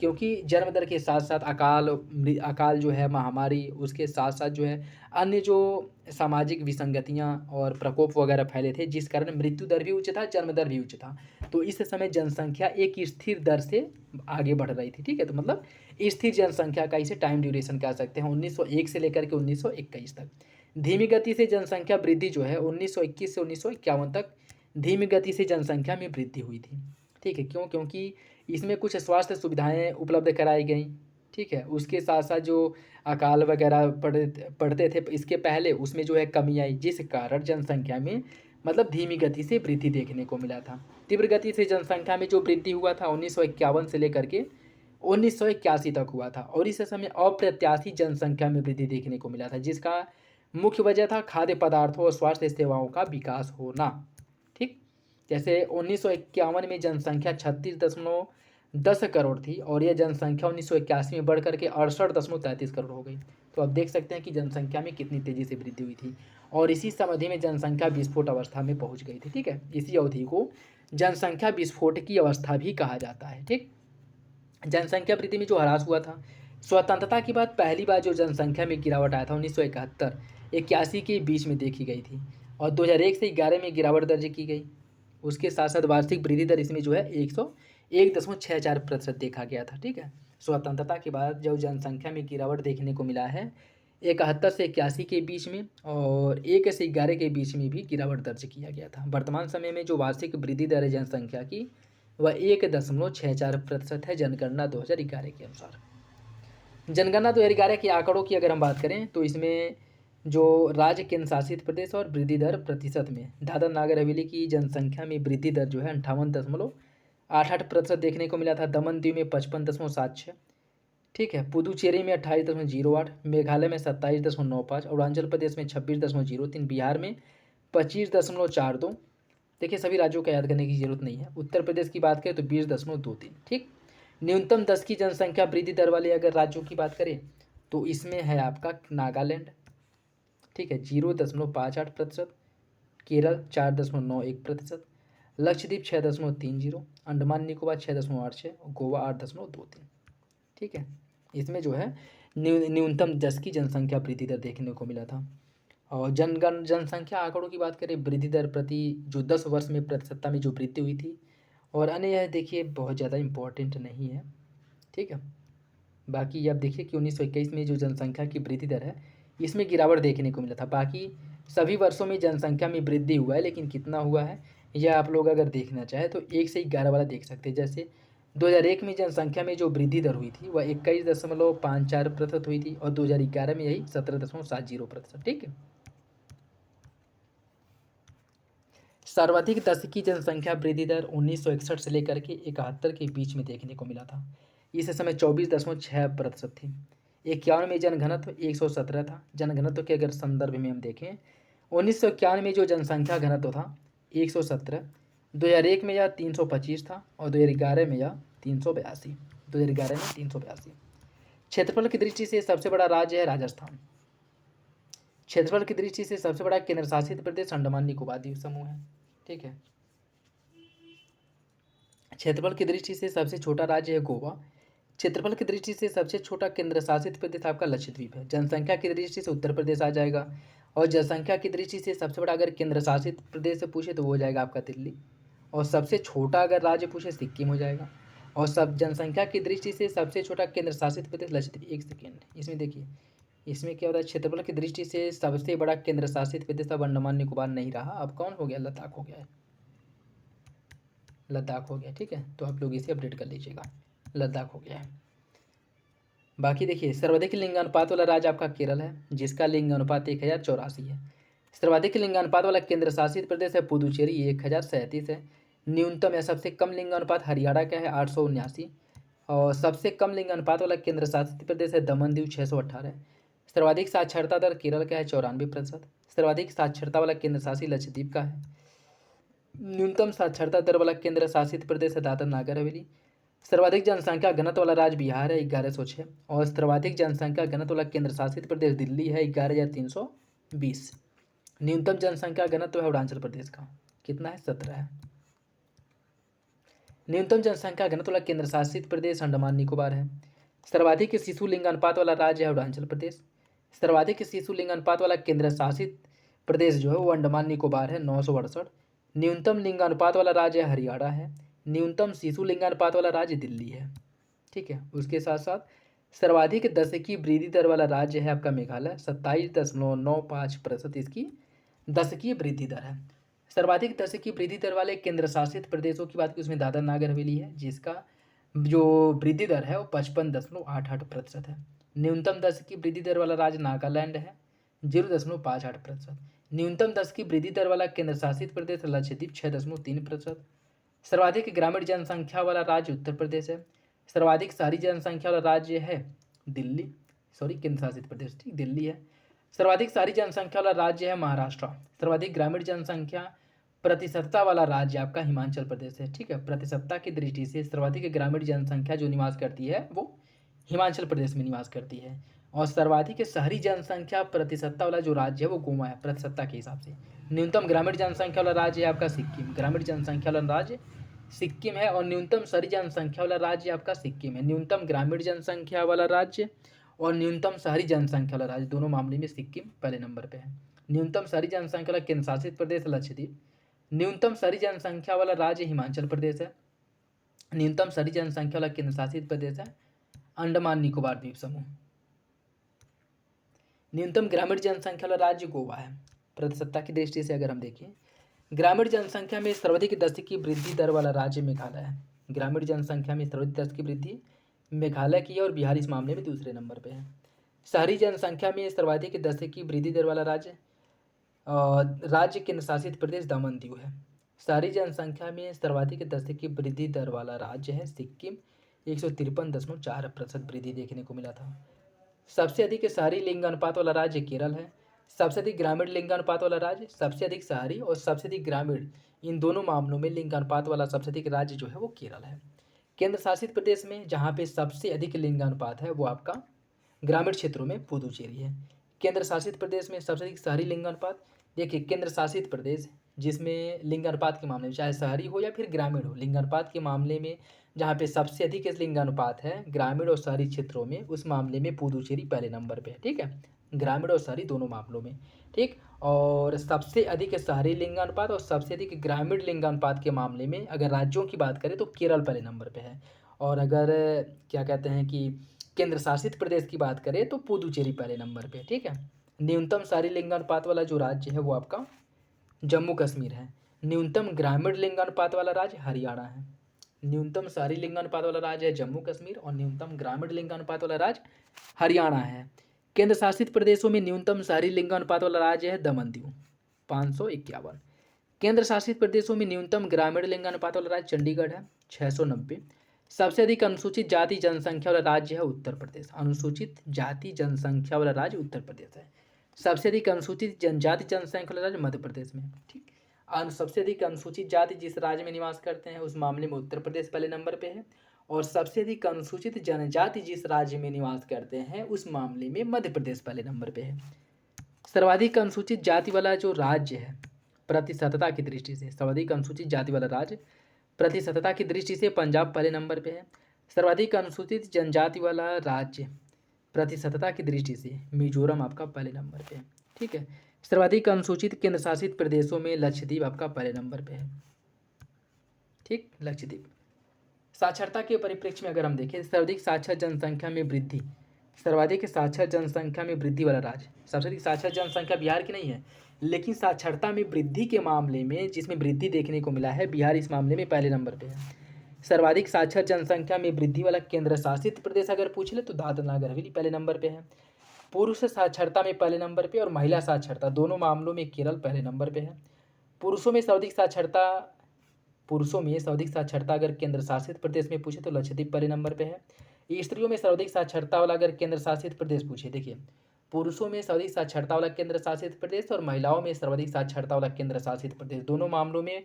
क्योंकि जन्म दर के साथ साथ अकाल जो है, महामारी, उसके साथ साथ जो है अन्य जो सामाजिक विसंगतियां और प्रकोप वगैरह फैले थे, जिस कारण मृत्यु दर भी उच्च था, जन्म दर भी उच्च था। तो इस समय जनसंख्या एक स्थिर दर से आगे बढ़ रही थी। ठीक है, तो मतलब स्थिर जनसंख्या का इसे टाइम ड्यूरेशन कह सकते हैं 1901 से लेकर के 1921 तक। धीमी गति से जनसंख्या वृद्धि जो है 1921 से 1951 तक धीमी गति से जनसंख्या में वृद्धि हुई थी। ठीक है, क्यों? क्योंकि इसमें कुछ स्वास्थ्य सुविधाएं उपलब्ध कराई गई। ठीक है, उसके साथ साथ जो अकाल वगैरह पड़ते थे इसके पहले, उसमें जो है कमी आई, जिस कारण जनसंख्या में मतलब धीमी गति से वृद्धि देखने को मिला था। तीव्र गति से जनसंख्या में जो वृद्धि हुआ था 1951 से लेकर के 1981 तक हुआ था, और इस समय अप्रत्याशित जनसंख्या में वृद्धि देखने को मिला था, जिसका मुख्य वजह था खाद्य पदार्थों और स्वास्थ्य सेवाओं का विकास होना। ठीक, जैसे 1951 में जनसंख्या 36.10 करोड़ थी, और यह जनसंख्या 1981 में बढ़ करके 68.33 करोड़ हो गई। तो आप देख सकते हैं कि जनसंख्या में कितनी तेज़ी से वृद्धि हुई थी और इसी अवधि में जनसंख्या विस्फोट अवस्था में पहुंच गई थी। ठीक है, इसी अवधि को जनसंख्या विस्फोट की अवस्था भी कहा जाता है। ठीक, जनसंख्या वृद्धि में जो ह्रास हुआ था, स्वतंत्रता के बाद पहली बार जो जनसंख्या में गिरावट आया था 1971-81 के बीच में देखी गई थी और 2001 से 11 में गिरावट दर्ज की गई। उसके साथ साथ वार्षिक वृद्धि दर इसमें जो है 101.64% देखा गया था। ठीक है, स्वतंत्रता के बाद जो जनसंख्या में गिरावट देखने को मिला है 71 से 81 के बीच में और 1 से 11 के बीच में भी गिरावट दर्ज किया गया था। वर्तमान समय में जो वार्षिक वृद्धि दर है जनसंख्या की वह 1.64% है जनगणना 2011 के अनुसार। जनगणना 2011 के आंकड़ों की अगर हम बात करें तो इसमें जो राज्य केंद्र शासित प्रदेश और वृद्धि दर प्रतिशत में दादर नागर हवेली की जनसंख्या में वृद्धि दर जो है 58.88% देखने को मिला था। दमन दीव में 55.76, ठीक है, पुदुचेरी में 28.08, मेघालय में 27.95, अरुणाचल प्रदेश में 26.03, बिहार में 25.42। देखिए सभी राज्यों का याद करने की जरूरत नहीं है। उत्तर प्रदेश की बात करें तो 20.23। ठीक, न्यूनतम 10 की जनसंख्या वृद्धि दर वाले अगर राज्यों की बात करें तो इसमें है आपका नागालैंड, ठीक है, 0.58%, केरल 4.91%, लक्षद्वीप 6.30, अंडमान निकोबार 6.86, गोवा 8.23। ठीक है, इसमें जो है न्यूनतम 10 की जनसंख्या वृद्धि दर देखने को मिला था। और जनसंख्या आंकड़ों की बात करें वृद्धि दर प्रति जो 10 वर्ष में प्रतिशतता में जो वृद्धि हुई थी और अन्य यह देखिए बहुत ज़्यादा इम्पोर्टेंट नहीं है। ठीक है, बाकी आप देखिए कि 1921 में जो जनसंख्या की वृद्धि दर है इसमें गिरावट देखने को मिला था। बाकी सभी वर्षों में जनसंख्या में वृद्धि हुआ है, लेकिन कितना हुआ है यह आप लोग अगर देखना चाहें तो 1 से 11 वाला देख सकते हैं। जैसे 2001 में जनसंख्या में जो वृद्धि दर हुई थी वह 21.54% हुई थी और 2011 में यही 17.70%। ठीक है, सर्वाधिक 10 की जनसंख्या वृद्धि दर 1961 से लेकर के 71 के बीच में देखने को मिला था। इस समय 24.6% थी। 51 में जनघनत्व 117 था। जनघनत्व के अगर संदर्भ में हम देखें 1991 में जो जनसंख्या घनत्व था 117, 2001 में यह 325 था और 2011 में यह 382। 2011 में 382। क्षेत्रफल की दृष्टि से सबसे बड़ा राज्य है राजस्थान। क्षेत्रफल की दृष्टि से सबसे बड़ा केंद्र शासित प्रदेश अंडमान निकोबार द्वीप समूह है। ठीक है, क्षेत्रफल की दृष्टि से सबसे छोटा राज्य है गोवा। क्षेत्रफल की दृष्टि से सबसे छोटा केंद्र शासित प्रदेश आपका लक्षद्वीप है। जनसंख्या की दृष्टि से उत्तर प्रदेश आ जाएगा और जनसंख्या की दृष्टि से सबसे बड़ा अगर केंद्र शासित प्रदेश से पूछे तो वो हो जाएगा आपका दिल्ली और सबसे छोटा अगर राज्य पूछे सिक्किम हो जाएगा और सब जनसंख्या की दृष्टि से सबसे छोटा केंद्र शासित प्रदेश लक्षद्वीप। एक सेकेंड, इसमें देखिए इसमें क्या होता है, क्षेत्रफल की दृष्टि से सबसे बड़ा केंद्र शासित प्रदेश अब अंडमान निकोबार नहीं रहा, अब कौन हो गया, लद्दाख हो गया है। लद्दाख हो गया। ठीक है, तो आप लोग इसे अपडेट कर लीजिएगा, लद्दाख हो गया है। बाकी देखिए सर्वाधिक लिंगानुपात वाला राज्य आपका केरल है जिसका लिंगानुपात 1084 है। सर्वाधिक लिंगानुपात वाला केंद्र शासित प्रदेश है पुदुचेरी 1037 है। न्यूनतम या सबसे कम लिंगानुपात हरियाणा का है 879 और सबसे कम लिंगानुपात वाला केंद्र शासित प्रदेश है दमन दीव 618। सर्वाधिक साक्षरता दर केरल का है 94%। सर्वाधिक साक्षरता वाला केंद्र शासित लक्षद्वीप का है। न्यूनतम साक्षरता दर वाला केंद्र शासित प्रदेश है दादर नागर हवेली। सर्वाधिक जनसंख्या घनत्व वाला राज्य बिहार है 1106 और सर्वाधिक जनसंख्या घनत्व वाला केंद्र शासित प्रदेश दिल्ली है 11,320। न्यूनतम जनसंख्या घनत्व है अरुणाचल प्रदेश का, कितना है, 17 है। न्यूनतम जनसंख्या घनत्व वाला केंद्र शासित प्रदेश अंडमान निकोबार है। सर्वाधिक शिशु लिंगानुपात वाला राज्य है अरुणाचल प्रदेश। सर्वाधिक शिशु लिंगानुपात वाला केंद्र शासित प्रदेश जो है वो अंडमान निकोबार है 968। न्यूनतम लिंगानुपात वाला राज्य हरियाणा है। न्यूनतम शिशु लिंगानुपात वाला राज्य दिल्ली है। ठीक है, उसके साथ साथ सर्वाधिक दशकीय वृद्धि दर वाला राज्य है आपका मेघालय, 27.95% इसकी दशकीय वृद्धि दर है। सर्वाधिक दशकीय वृद्धि दर वाले केंद्र शासित प्रदेशों की बात की उसमें दादर नागर हवेली है जिसका जो वृद्धि दर है वो 55.88% है। न्यूनतम दशकीय वृद्धि दर वाला राज्य नागालैंड है 0.58%। न्यूनतम 10 की वृद्धि दर वाला केंद्र शासित प्रदेश लक्षद्वीप 6.3%। सर्वाधिक ग्रामीण जनसंख्या वाला राज्य उत्तर प्रदेश है। सर्वाधिक शहरी जनसंख्या वाला राज्य है दिल्ली, केंद्र शासित प्रदेश, ठीक, दिल्ली है। सर्वाधिक शहरी जनसंख्या वाला राज्य है महाराष्ट्र। सर्वाधिक ग्रामीण जनसंख्या प्रतिशतता वाला राज्य आपका हिमाचल प्रदेश है। ठीक है, प्रतिशतता की दृष्टि से सर्वाधिक ग्रामीण जनसंख्या जो निवास करती है वो हिमाचल प्रदेश में निवास करती है और सर्वाधिक शहरी जनसंख्या प्रतिशतता वाला जो राज्य है वो गोवा है प्रतिशतता के हिसाब से। न्यूनतम ग्रामीण जनसंख्या वाला राज्य है आपका सिक्किम, ग्रामीण जनसंख्या वाला राज्य सिक्किम है। और न्यूनतम शहरी जनसंख्या वाला राज्य आपका सिक्किम है। न्यूनतम ग्रामीण जनसंख्या वाला राज्य और न्यूनतम शहरी जनसंख्या वाला राज्य दोनों मामले में सिक्किम पहले नंबर पे है। न्यूनतम शहरी जनसंख्या वाला केंद्र शासित प्रदेश लक्षद्वीप। न्यूनतम शहरी जनसंख्या वाला राज्य हिमाचल प्रदेश है। न्यूनतम शहरी जनसंख्या वाला केंद्र शासित प्रदेश है अंडमान निकोबार द्वीप समूह। न्यूनतम ग्रामीण जनसंख्या वाला राज्य गोवा है। प्रतिशतता की दृष्टि से अगर हम देखें, ग्रामीण जनसंख्या में सर्वाधिक 10 की वृद्धि दर वाला राज्य मेघालय है। ग्रामीण जनसंख्या में सर्वाधिक 10 की वृद्धि मेघालय की है और बिहार इस मामले में दूसरे नंबर पे है। शहरी जनसंख्या में सर्वाधिक 10 की वृद्धि दर वाला राज्य केंद्र शासित प्रदेश दमन दीव है। शहरी जनसंख्या में सर्वाधिक 10 की वृद्धि दर वाला राज्य है सिक्किम, 153.4% वृद्धि देखने को मिला था। सबसे अधिक शहरी लिंगानुपात वाला राज्य केरल है। सबसे अधिक ग्रामीण लिंगानुपात वाला राज्य, सबसे अधिक शहरी और सबसे अधिक ग्रामीण, इन दोनों मामलों में लिंगानुपात वाला सबसे अधिक राज्य जो है वो केरल है। केंद्र शासित प्रदेश में जहाँ पे सबसे अधिक लिंगानुपात है वो आपका ग्रामीण क्षेत्रों में पुदुचेरी है। केंद्र शासित प्रदेश में सबसे अधिक शहरी लिंगानुपात, देखिए केंद्र शासित प्रदेश जिसमें लिंगानुपात के मामले में चाहे शहरी हो या फिर ग्रामीण हो, लिंगानुपात के मामले में जहाँ पे सबसे अधिक लिंगानुपात है ग्रामीण और शहरी क्षेत्रों में, उस मामले में पुदुचेरी पहले नंबर पे है। ठीक है, ग्रामीण और शहरी दोनों मामलों में। ठीक, और सबसे अधिक शहरी लिंगानुपात और सबसे अधिक ग्रामीण लिंगानुपात के मामले में अगर राज्यों की बात करें तो केरल पहले नंबर पे है। और अगर क्या कहते हैं कि केंद्र शासित प्रदेश की बात करें तो पुदुचेरी पहले नंबर पे। ठीक है, न्यूनतम शहरी लिंगानुपात वाला जो राज्य है वो आपका जम्मू कश्मीर है। न्यूनतम ग्रामीण लिंगानुपात वाला राज्य हरियाणा है। न्यूनतम शहरी लिंगानुपात वाला राज्य है जम्मू कश्मीर और न्यूनतम ग्रामीण लिंगानुपात वाला राज्य हरियाणा है। केंद्र शासित प्रदेशों में न्यूनतम शहरी लिंगानुपात वाला राज्य है दमन दीव, 551। केंद्र शासित प्रदेशों में न्यूनतम ग्रामीण लिंगानुपात वाला राज्य चंडीगढ़ है, 690। सबसे अधिक अनुसूचित जाति जनसंख्या वाला राज्य है उत्तर प्रदेश। अनुसूचित जाति जनसंख्या वाला राज्य उत्तर प्रदेश है। सबसे अधिक अनुसूचित जनजाति जनसंख्या वाला राज्य मध्य प्रदेश में। ठीक, सबसे अधिक अनुसूचित जाति जिस राज्य में निवास करते हैं उस मामले में उत्तर प्रदेश पहले नंबर पे है। और सबसे अधिक अनुसूचित जनजाति जिस राज्य में निवास करते हैं उस मामले में मध्य प्रदेश पहले नंबर पे है। सर्वाधिक अनुसूचित जाति वाला जो राज्य है प्रतिशतता की दृष्टि से, सर्वाधिक अनुसूचित जाति वाला राज्य प्रतिशतता की दृष्टि से पंजाब पहले नंबर पे है। सर्वाधिक अनुसूचित जनजाति वाला राज्य प्रतिशतता की दृष्टि से मिजोरम आपका पहले नंबर पे है। ठीक है, सर्वाधिक अनुसूचित केंद्र शासित प्रदेशों में लक्षद्वीप आपका पहले नंबर पे है। ठीक, लक्षद्वीप। साक्षरता के परिप्रेक्ष्य में अगर हम देखें, सर्वाधिक साक्षर जनसंख्या में वृद्धि, सर्वाधिक साक्षर जनसंख्या में वृद्धि वाला राज्य, सबसे अधिक साक्षर जनसंख्या बिहार की नहीं है, लेकिन साक्षरता में वृद्धि के मामले में जिसमें वृद्धि देखने को मिला है बिहार इस मामले में पहले नंबर पे है। सर्वाधिक साक्षर जनसंख्या में वृद्धि वाला केंद्र शासित प्रदेश अगर पूछ ले तो दादरा नगर हवेली पहले नंबर पे है। पुरुष साक्षरता में पहले नंबर पे और महिला साक्षरता दोनों मामलों में केरल पहले नंबर पे है। पुरुषों में सर्वाधिक साक्षरता अगर केंद्र शासित प्रदेश में पूछे तो लक्षद्वीप पहले नंबर पे है। स्त्रियों में सर्वाधिक साक्षरता वाला अगर केंद्र शासित प्रदेश पूछे, देखिए पुरुषों में सर्वाधिक साक्षरता वाला केंद्र शासित प्रदेश और महिलाओं में सर्वाधिक साक्षरता वाला केंद्र शासित प्रदेश, दोनों मामलों में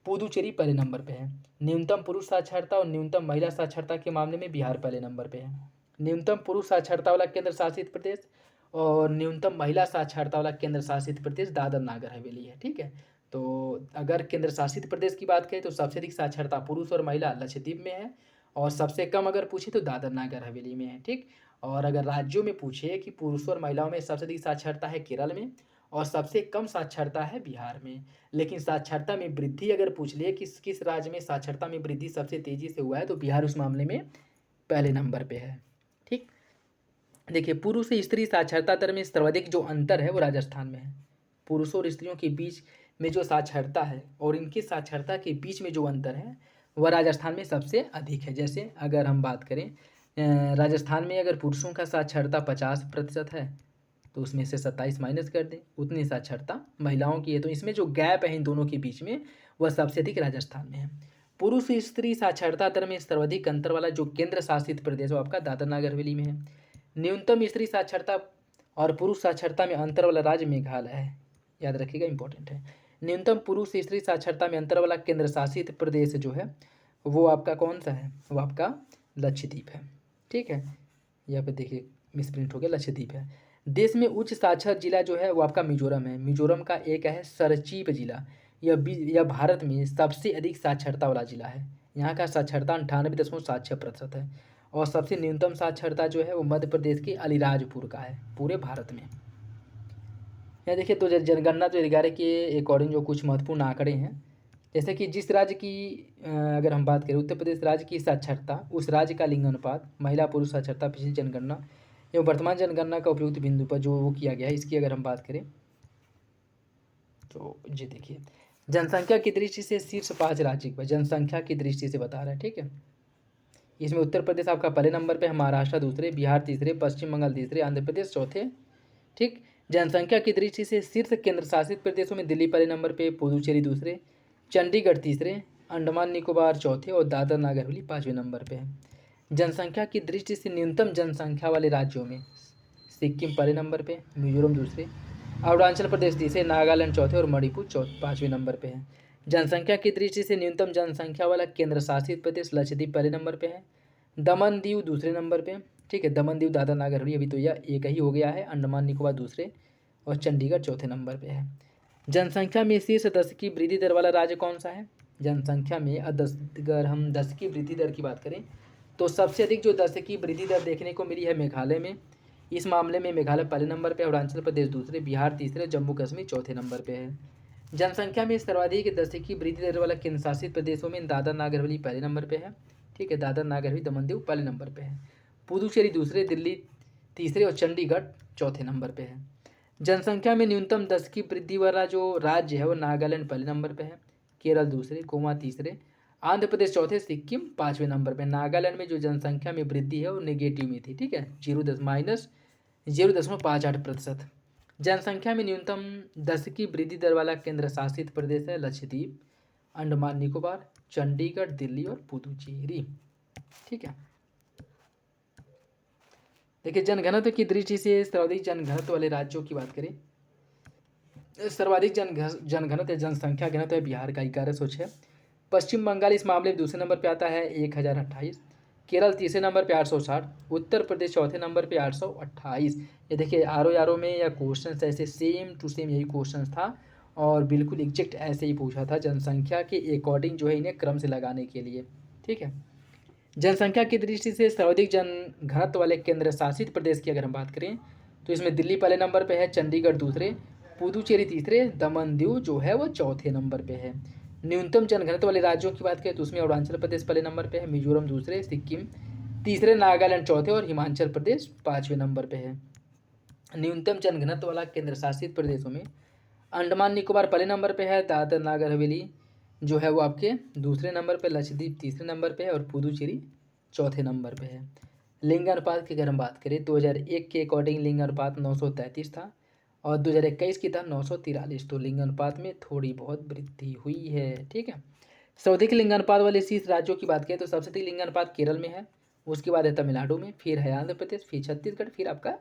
पुदुचेरी पहले नंबर पे है। न्यूनतम पुरुष साक्षरता और न्यूनतम महिला साक्षरता के मामले में बिहार पहले नंबर पे है। न्यूनतम पुरुष साक्षरता वाला केंद्र शासित प्रदेश और न्यूनतम महिला साक्षरता वाला केंद्र शासित प्रदेश दादर नागर हवेली है। ठीक है, तो अगर केंद्र शासित प्रदेश की बात करें तो सबसे अधिक साक्षरता पुरुष और महिला लक्षद्वीप में है और सबसे कम अगर पूछे तो दादर नागर हवेली में है। ठीक, और अगर राज्यों में पूछे कि पुरुषों और महिलाओं में सबसे अधिक साक्षरता है केरल में और सबसे कम साक्षरता है बिहार में। लेकिन साक्षरता में वृद्धि अगर पूछ लिए किस किस राज्य में साक्षरता में वृद्धि सबसे तेजी से हुआ है तो बिहार उस मामले में पहले नंबर पे है। ठीक, देखिए पुरुष से स्त्री साक्षरता दर में सर्वाधिक जो अंतर है वो राजस्थान में है। पुरुषों और स्त्रियों के बीच में जो साक्षरता है और इनकी साक्षरता के बीच में जो अंतर है वह राजस्थान में सबसे अधिक है। जैसे अगर हम बात करें राजस्थान में अगर पुरुषों का साक्षरता 50% है तो उसमें से 27 माइनस कर दें, उतनी साक्षरता महिलाओं की है। तो इसमें जो गैप है इन दोनों के बीच में वह सबसे अधिक राजस्थान में है। पुरुष स्त्री साक्षरता दर में सर्वाधिक अंतर वाला जो केंद्र शासित प्रदेश वो आपका दादर नगर हवेली में है। न्यूनतम स्त्री साक्षरता और पुरुष साक्षरता में अंतर वाला राज्य मेघालय है, याद रखिएगा, इंपॉर्टेंट है। न्यूनतम पुरुष स्त्री साक्षरता में अंतर वाला केंद्र शासित प्रदेश जो है वो आपका कौन सा है, वो आपका लक्षद्वीप है। ठीक है, यहाँ पे देखिए मिसप्रिंट हो गया, लक्षद्वीप है। देश में उच्च साक्षर जिला जो है वो आपका मिजोरम है। मिजोरम का एक है सरचीप जिला। यह भारत में सबसे अधिक साक्षरता वाला जिला है। यहाँ का साक्षरता 98.76% है। और सबसे न्यूनतम साक्षरता जो है वो मध्य प्रदेश के अलीराजपुर का है पूरे भारत में। यहाँ देखिए तो जनगणना 2011 के अकॉर्डिंग जो कुछ महत्वपूर्ण आंकड़े हैं, जैसे कि जिस राज्य की अगर हम बात करें उत्तर प्रदेश राज्य की साक्षरता, उस राज्य का लिंग अनुपात, महिला पुरुष साक्षरता पिछली जनगणना एवं वर्तमान जनगणना का उपयुक्त बिंदु पर जो वो किया गया है, इसकी अगर हम बात करें तो जी देखिए जनसंख्या की दृष्टि से शीर्ष 5 राज्य पर जनसंख्या की दृष्टि से बता रहा है। ठीक है, इसमें उत्तर प्रदेश आपका पहले नंबर पे है, महाराष्ट्र दूसरे, बिहार तीसरे, पश्चिम बंगाल तीसरे, आंध्र प्रदेश चौथे। ठीक, जनसंख्या की दृष्टि से शीर्ष केंद्र शासित प्रदेशों में दिल्ली पहले नंबर पे, पुदुचेरी दूसरे, चंडीगढ़ तीसरे, अंडमान निकोबार चौथे और दादर नागर हवेली 5वें नंबर पे है। जनसंख्या की दृष्टि से न्यूनतम जनसंख्या वाले राज्यों में सिक्किम पहले नंबर पे, मिजोरम दूसरे, अरुणाचल प्रदेश तीसरे, नागालैंड चौथे और मणिपुर 5वें नंबर पे है। जनसंख्या की दृष्टि से न्यूनतम जनसंख्या वाला केंद्र शासित प्रदेश लक्षद्वीप पहले नंबर पे है, दमन दीव दूसरे नंबर पे। ठीक है, दमन दीव दादर नागर हवेली अभी तो यह एक ही हो गया है, अंडमान निकोबार दूसरे और चंडीगढ़ चौथे नंबर पे है। जनसंख्या में शीर्ष 10 की वृद्धि दर वाला राज्य कौन सा है? जनसंख्या में अगर हम 10 की वृद्धि दर की बात करें तो सबसे अधिक जो 10 की वृद्धि दर देखने को मिली है मेघालय में। इस मामले में मेघालय पहले नंबर पे, अरुणाचल प्रदेश दूसरे, बिहार तीसरे, जम्मू कश्मीर चौथे नंबर पे है। जनसंख्या में सर्वाधिक 10 की वृद्धि दर वाला केंद्र शासित प्रदेशों में दादर नागर हवेली पहले नंबर पे है। ठीक है, दादर नागर हवेली दमन दीव पहले नंबर पे है, पुदुचेरी दूसरे, दिल्ली तीसरे और चंडीगढ़ चौथे नंबर पे है। जनसंख्या में न्यूनतम 10 की वृद्धि वाला जो राज्य है वो नागालैंड पहले नंबर पे है, केरल दूसरे, गोवा तीसरे, आंध्र प्रदेश चौथे, सिक्किम 5वें नंबर पे। नागालैंड में जो जनसंख्या में वृद्धि है वो नेगेटिव में थी। ठीक है, -0.58%। जनसंख्या में न्यूनतम 10 की वृद्धि दर वाला केंद्र शासित प्रदेश है लक्षद्वीप, अंडमान निकोबार, चंडीगढ़, दिल्ली और पुदुचेरी। ठीक है, देखिए जनघनत्व की दृष्टि से सर्वाधिक जनघनत्व वाले राज्यों की बात करें, सर्वाधिक जनघनत्व जनसंख्या घनत्व है बिहार का 1106, पश्चिम बंगाल इस मामले में दूसरे नंबर पे आता है 1028, केरल तीसरे नंबर पे 860, उत्तर प्रदेश चौथे नंबर पे 828। ये देखिए आर में या क्वेश्चन ऐसे सेम टू सेम यही क्वेश्चन था और बिल्कुल एग्जैक्ट ऐसे ही पूछा था जनसंख्या के अकॉर्डिंग जो है इन्हें क्रम से लगाने के लिए। ठीक है, जनसंख्या की दृष्टि से सर्वाधिक जन घनत्व वाले केंद्र शासित प्रदेश की अगर हम बात करें तो इसमें दिल्ली पहले नंबर पे है, चंडीगढ़ दूसरे, पुदुचेरी तीसरे, दमन दीव जो है वो चौथे नंबर पे है। न्यूनतम जनघनत्व वाले राज्यों की बात करें तो उसमें अरुणाचल प्रदेश पहले नंबर पे है, मिजोरम दूसरे, सिक्किम तीसरे, नागालैंड चौथे और हिमाचल प्रदेश 5वें नंबर पे है। न्यूनतम जनघनत्व वाला केंद्र शासित प्रदेशों में अंडमान निकोबार पहले नंबर पे है, दादर नागर हवेली जो है वो आपके दूसरे नंबर पे, लक्षद्वीप तीसरे नंबर पे है और पुदुचेरी चौथे नंबर पे है। लिंग अनुपात की अगर हम बात करें 2001 के अकॉर्डिंग लिंग अनुपात 933 था और 2021 की था 943, तो लिंग अनुपात में थोड़ी बहुत वृद्धि हुई है। ठीक है, सर्वाधिक लिंग अनुपात वाले 30 राज्यों की बात करें तो सबसे अधिक लिंग अनुपात केरल में है, उसके बाद है तमिलनाडु में, फिर है आंध्र प्रदेश, फिर छत्तीसगढ़, फिर आपका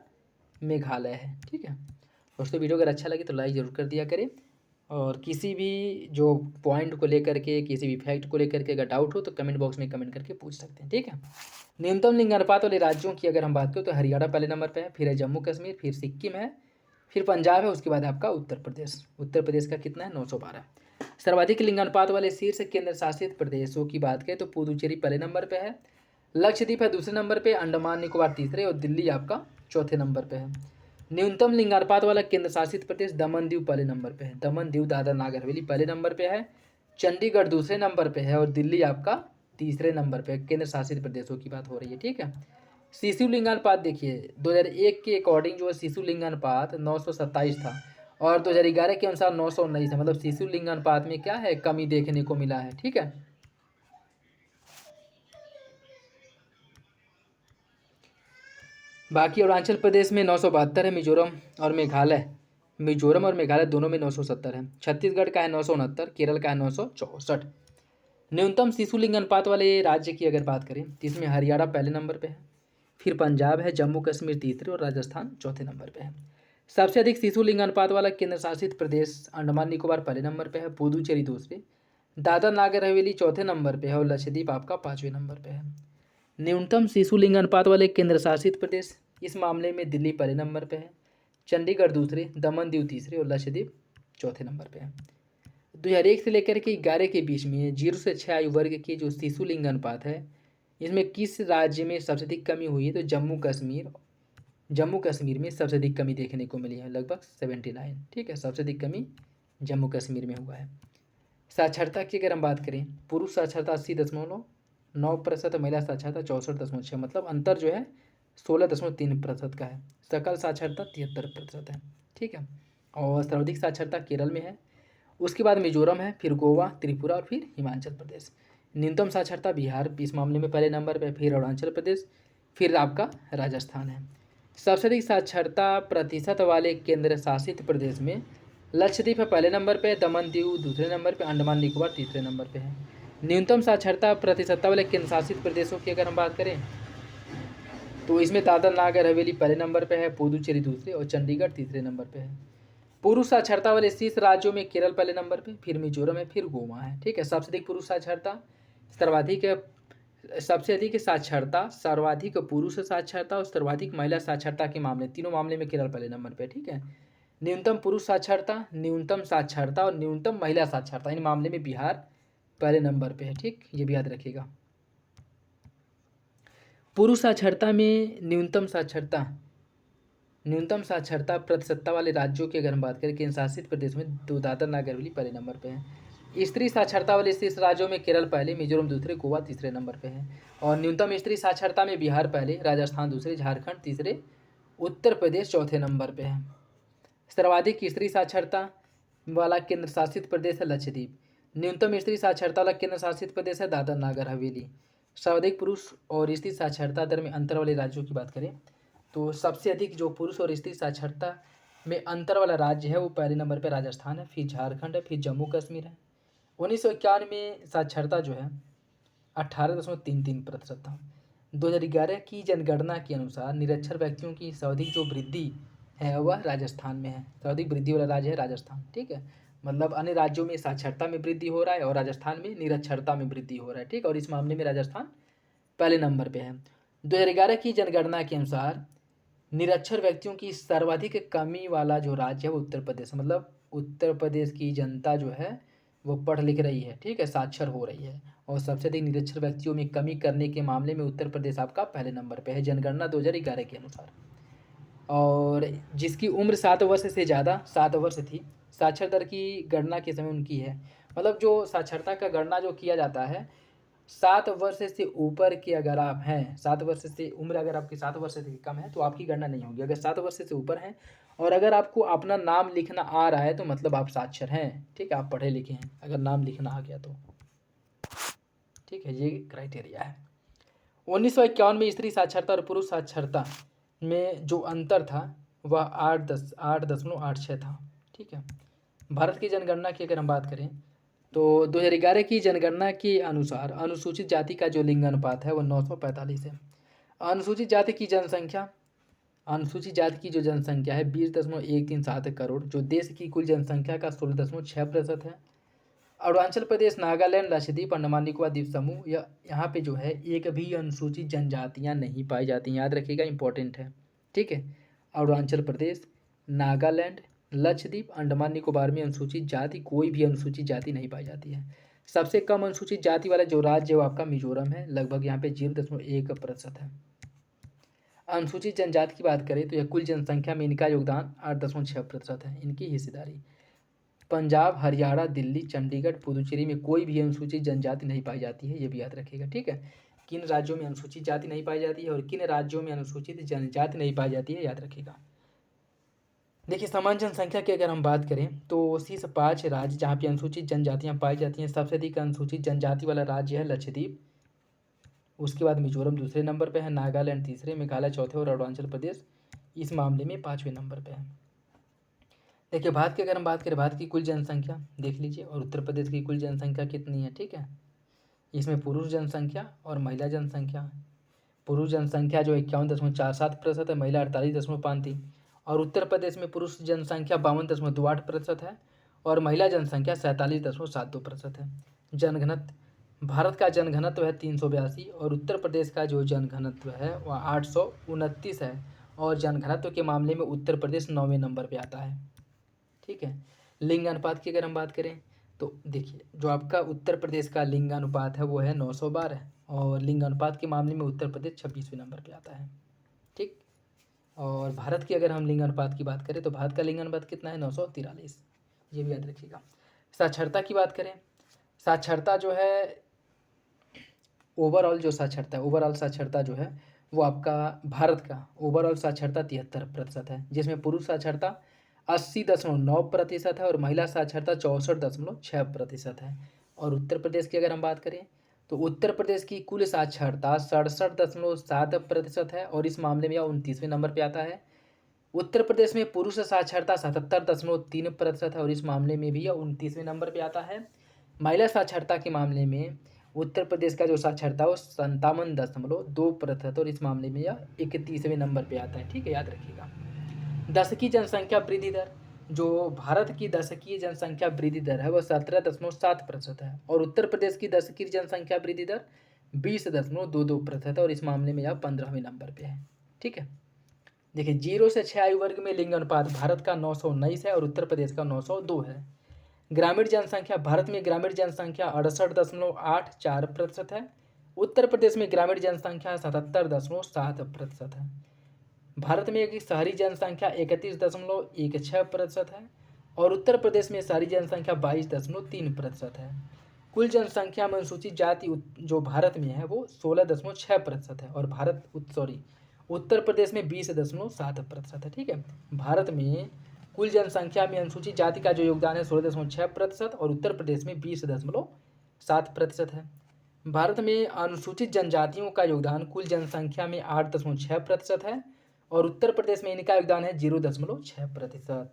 मेघालय है। ठीक है दोस्तों, वीडियो अगर अच्छा लगे तो लाइक ज़रूर कर दिया करें और किसी भी जो पॉइंट को लेकर के, किसी भी फैक्ट को लेकर के अगर डाउट हो तो कमेंट बॉक्स में कमेंट करके पूछ सकते हैं। ठीक है, न्यूनतम लिंग अनुपात वाले राज्यों की अगर हम बात करें तो हरियाणा पहले नंबर पे है, फिर है जम्मू कश्मीर, फिर सिक्किम है, फिर पंजाब है, उसके बाद आपका उत्तर प्रदेश। उत्तर प्रदेश का कितना है 912। सर्वाधिक लिंग अनुपात वाले शीर्ष केंद्र शासित प्रदेशों की बात करें तो पुदुचेरी पहले नंबर पे है, लक्षद्वीप है दूसरे नंबर पे, अंडमान निकोबार तीसरे और दिल्ली आपका चौथे नंबर पे है। न्यूनतम लिंग अनुपात वाला केंद्र शासित प्रदेश दमन दीव पहले नंबर पे है, दमन दीव दादर नागर हवेली पहले नंबर पे है, चंडीगढ़ दूसरे नंबर पे है और दिल्ली आपका तीसरे नंबर पे। केंद्र शासित प्रदेशों की बात हो रही है। ठीक है, शिशु लिंगानुपात देखिए 2001 के अकॉर्डिंग जो है शिशु लिंगानुपात 927 था और 2011 के अनुसार 919 है, मतलब शिशु लिंगानुपात में क्या है कमी देखने को मिला है। ठीक है, बाकी अरुणाचल प्रदेश में 972 है, मिजोरम और मेघालय दोनों में 970 है, छत्तीसगढ़ का है 969, केरल का है 964। न्यूनतम शिशु लिंग अनुपात वाले राज्य की अगर बात करें तो इसमें हरियाणा पहले नंबर पे है, फिर पंजाब है, जम्मू कश्मीर तीसरे और राजस्थान चौथे नंबर पे है। सबसे अधिक शिशु लिंग अनुपात वाला केंद्र शासित प्रदेश अंडमान निकोबार पहले नंबर पे है, पुदुचेरी दूसरे, दादर नागर हवेली चौथे नंबर पे है और लक्षद्वीप आपका 5वें नंबर पे है। न्यूनतम शिशु लिंग अनुपात वाले केंद्र शासित प्रदेश इस मामले में दिल्ली पहले नंबर पे है, चंडीगढ़ दूसरे, दमन दीव तीसरे और लक्षद्वीप चौथे नंबर पे है। 2001 से लेकर के 11 के बीच में 0 से 6 आयु वर्ग की जो शिशु लिंग अनुपात है, इसमें किस राज्य में सबसे अधिक कमी हुई है? तो जम्मू कश्मीर में सबसे अधिक कमी देखने को मिली है, लगभग 79। ठीक है, सबसे अधिक कमी जम्मू कश्मीर में हुआ है। साक्षरता की अगर हम बात करें, पुरुष साक्षरता 80.9%, महिला साक्षरता 64.6, मतलब अंतर जो है 16.3% का है। सकल साक्षरता 73% है। ठीक है, और सर्वाधिक साक्षरता केरल में है, उसके बाद मिजोरम है, फिर गोवा, त्रिपुरा और फिर हिमाचल प्रदेश। न्यूनतम साक्षरता बिहार इस मामले में पहले नंबर पर, फिर अरुणाचल प्रदेश, फिर आपका राजस्थान है। सबसे अधिक साक्षरता प्रतिशत वाले केंद्र शासित प्रदेश में लक्षद्वीप है पहले नंबर पे, दमन दीव दूसरे नंबर पे, अंडमान निकोबार तीसरे नंबर पे है। न्यूनतम साक्षरता प्रतिशतता वाले केंद्र शासित प्रदेशों की अगर हम बात करें तो इसमें दादरा नागर हवेली पहले नंबर पे है, पुदुचेरी दूसरे और चंडीगढ़ तीसरे नंबर पे है। पुरुष साक्षरता वाले 30 राज्यों में केरल पहले नंबर पे, फिर मिजोरम है, फिर गोवा है। ठीक है, सबसे अधिक पुरुष साक्षरता, सबसे अधिक साक्षरता, सर्वाधिक पुरुष साक्षरता और सर्वाधिक महिला साक्षरता के मामले, तीनों मामले में केरल पहले नंबर पे। ठीक है, न्यूनतम पुरुष साक्षरता, न्यूनतम साक्षरता और न्यूनतम महिला साक्षरता, इन मामले में बिहार पहले नंबर पे है। ठीक, ये भी याद रखिएगा। पुरुष साक्षरता में न्यूनतम साक्षरता प्रतिशतता वाले राज्यों की अगर हम बात करें, केंद्र शासित प्रदेश में तो दादरा नागर हवेली पहले नंबर पे है। स्त्री साक्षरता वाले 30 राज्यों में केरल पहले, मिजोरम दूसरे, गोवा तीसरे नंबर पे है। और न्यूनतम स्त्री साक्षरता में बिहार पहले, राजस्थान दूसरे, झारखंड तीसरे, उत्तर प्रदेश चौथे नंबर पे है। सर्वाधिक स्त्री साक्षरता वाला केंद्र शासित प्रदेश है लक्षद्वीप। न्यूनतम स्त्री साक्षरता वाला केंद्र शासित प्रदेश है दादरा नागर हवेली। सर्वाधिक पुरुष और स्त्री साक्षरता दर में अंतर वाले राज्यों की बात करें तो सबसे अधिक जो पुरुष और स्त्री साक्षरता में अंतर वाला राज्य है वो पहले नंबर पर राजस्थान है, फिर झारखंड है, फिर जम्मू कश्मीर है। 1951 में साक्षरता जो है 18.33% था। 2011 की जनगणना के अनुसार निरक्षर व्यक्तियों की सर्वाधिक जो वृद्धि है वह राजस्थान में है, सर्वाधिक वृद्धि वाला राज्य है राजस्थान। ठीक है, मतलब अन्य राज्यों में साक्षरता में वृद्धि हो रहा है और राजस्थान में निरक्षरता में वृद्धि हो रहा है। ठीक, और इस मामले में राजस्थान पहले नंबर पे है। 2011 की जनगणना के अनुसार निरक्षर व्यक्तियों की सर्वाधिक कमी वाला जो राज्य है वो उत्तर प्रदेश, मतलब उत्तर प्रदेश की जनता जो है वो पढ़ लिख रही है। ठीक है, साक्षर हो रही है, और सबसे अधिक निरक्षर व्यक्तियों में कमी करने के मामले में उत्तर प्रदेश आपका पहले नंबर पे है जनगणना 2011 के अनुसार। और जिसकी उम्र 7 वर्ष से ज़्यादा 7 वर्ष थी, साक्षर दर की गणना के समय उनकी है, मतलब जो साक्षरता का गणना जो किया जाता है 7 वर्ष से ऊपर के अगर आप हैं, 7 वर्ष से उम्र अगर आपकी 7 वर्ष से कम है तो आपकी गणना नहीं होगी। अगर 7 वर्ष से ऊपर हैं और अगर आपको अपना नाम लिखना आ रहा है तो मतलब आप साक्षर हैं। ठीक है, आप पढ़े लिखे हैं अगर नाम लिखना आ गया तो। ठीक है, ये क्राइटेरिया है। 1951 में स्त्री साक्षरता और पुरुष साक्षरता में जो अंतर था वह 8.86 था। ठीक है, भारत की जनगणना की अगर हम बात करें तो 2011 की जनगणना के अनुसार अनुसूचित जाति का जो लिंग अनुपात है वो 945 है। अनुसूचित जाति की जो जनसंख्या है 20.137 करोड़, जो देश की कुल जनसंख्या का 16.6% है। अरुणाचल प्रदेश, नागालैंड, लक्षद्वीप, अंडमान निकोबार द्वीप समूह, यहाँ पे जो है एक भी अनुसूचित जनजातियाँ नहीं पाई जाती, याद रखिएगा, इंपॉर्टेंट है। ठीक है, अरुणाचल प्रदेश, नागालैंड, लक्षद्वीप, अंडमान निकोबार में अनुसूचित जाति, कोई भी अनुसूचित जाति नहीं पाई जाती है। सबसे कम अनुसूचित जाति वाला जो राज्य है वो आपका मिजोरम है, लगभग यहाँ पे 0.1% है। अनुसूचित जनजाति की बात करें तो यह कुल जनसंख्या में इनका योगदान 8.6% है, इनकी हिस्सेदारी। पंजाब, हरियाणा, दिल्ली, चंडीगढ़, पुदुचेरी में कोई भी अनुसूचित जनजाति नहीं पाई जाती है, ये भी याद रखिएगा। ठीक है, किन राज्यों में अनुसूचित जाति नहीं पाई जाती है और किन राज्यों में अनुसूचित जनजाति नहीं पाई जाती है, याद रखिएगा। देखिए, समान जनसंख्या की अगर हम बात करें तो शीर्ष 5 राज्य जहाँ पे अनुसूचित जनजातियाँ पाई जाती हैं, सबसे अधिक अनुसूचित जनजाति वाला राज्य है लक्षद्वीप, उसके बाद मिजोरम दूसरे नंबर पे है, नागालैंड तीसरे, मेघालय चौथे और अरुणाचल प्रदेश इस मामले में 5वें नंबर पे है। देखिए, भारत की अगर हम बात करें, भारत की कुल जनसंख्या देख लीजिए और उत्तर प्रदेश की कुल जनसंख्या कितनी है। ठीक है, इसमें पुरुष जनसंख्या और महिला जनसंख्या, पुरुष जनसंख्या जो 51.47% है, महिला 48.53, और उत्तर प्रदेश में पुरुष जनसंख्या 52.28% है और महिला जनसंख्या 47.72% है। जनघनत्व, भारत का जनघनत्व है 382 और उत्तर प्रदेश का जो जनघनत्व है वह 829 है और जनघनत्व के मामले में उत्तर प्रदेश 9वें नंबर पे आता है। ठीक है। लिंग अनुपात की अगर हम बात करें तो देखिए जो आपका उत्तर प्रदेश का लिंग अनुपात है वो है 912 और लिंग अनुपात के मामले में उत्तर प्रदेश 26वें नंबर पे आता है। ठीक। और भारत की अगर हम लिंग अनुपात की बात करें तो भारत का लिंग अनुपात कितना है 943, ये भी याद रखिएगा। साक्षरता की बात करें, साक्षरता जो है ओवरऑल जो साक्षरता है, ओवरऑल साक्षरता जो है वो आपका भारत का ओवरऑल साक्षरता 73% है, जिसमें पुरुष साक्षरता 80.9% है और महिला साक्षरता 64.6% है। और उत्तर प्रदेश की अगर हम बात करें तो उत्तर प्रदेश की कुल साक्षरता 67.7% है और इस मामले में यह 29वें नंबर पे आता है। उत्तर प्रदेश में पुरुष साक्षरता 77.3% है और इस मामले में भी यह 29वें नंबर पे आता है। महिला साक्षरता के मामले में उत्तर प्रदेश का जो साक्षरता है वो 57.2% और इस मामले में यह 31वें नंबर पे आता है। ठीक है, याद रखिएगा। दशकीय जनसंख्या वृद्धि दर, जो भारत की दशकीय जनसंख्या वृद्धि दर है वह 17.7% है और उत्तर प्रदेश की दशकीय जनसंख्या वृद्धि दर 20.22% है और इस मामले में यह 15वें नंबर पे है। ठीक है। देखिए 0 से 6 आयु वर्ग में लिंग अनुपात भारत का 919 है और उत्तर प्रदेश का 902 है। ग्रामीण जनसंख्या, भारत में ग्रामीण जनसंख्या 68.84% है। उत्तर प्रदेश में ग्रामीण जनसंख्या 77.7% है। भारत में एक शहरी जनसंख्या 31.16% है और उत्तर प्रदेश में शहरी जनसंख्या 22.3% है। कुल जनसंख्या में अनुसूचित जाति जो भारत में है वो 16.6% है और उत्तर प्रदेश में 20.7% है। ठीक है। भारत में कुल जनसंख्या में अनुसूचित जाति का जो योगदान है 16.6% और उत्तर प्रदेश में 20.7% है। भारत में अनुसूचित जनजातियों का योगदान कुल जनसंख्या में 8.6% है और उत्तर प्रदेश में इनका योगदान है 0.6%।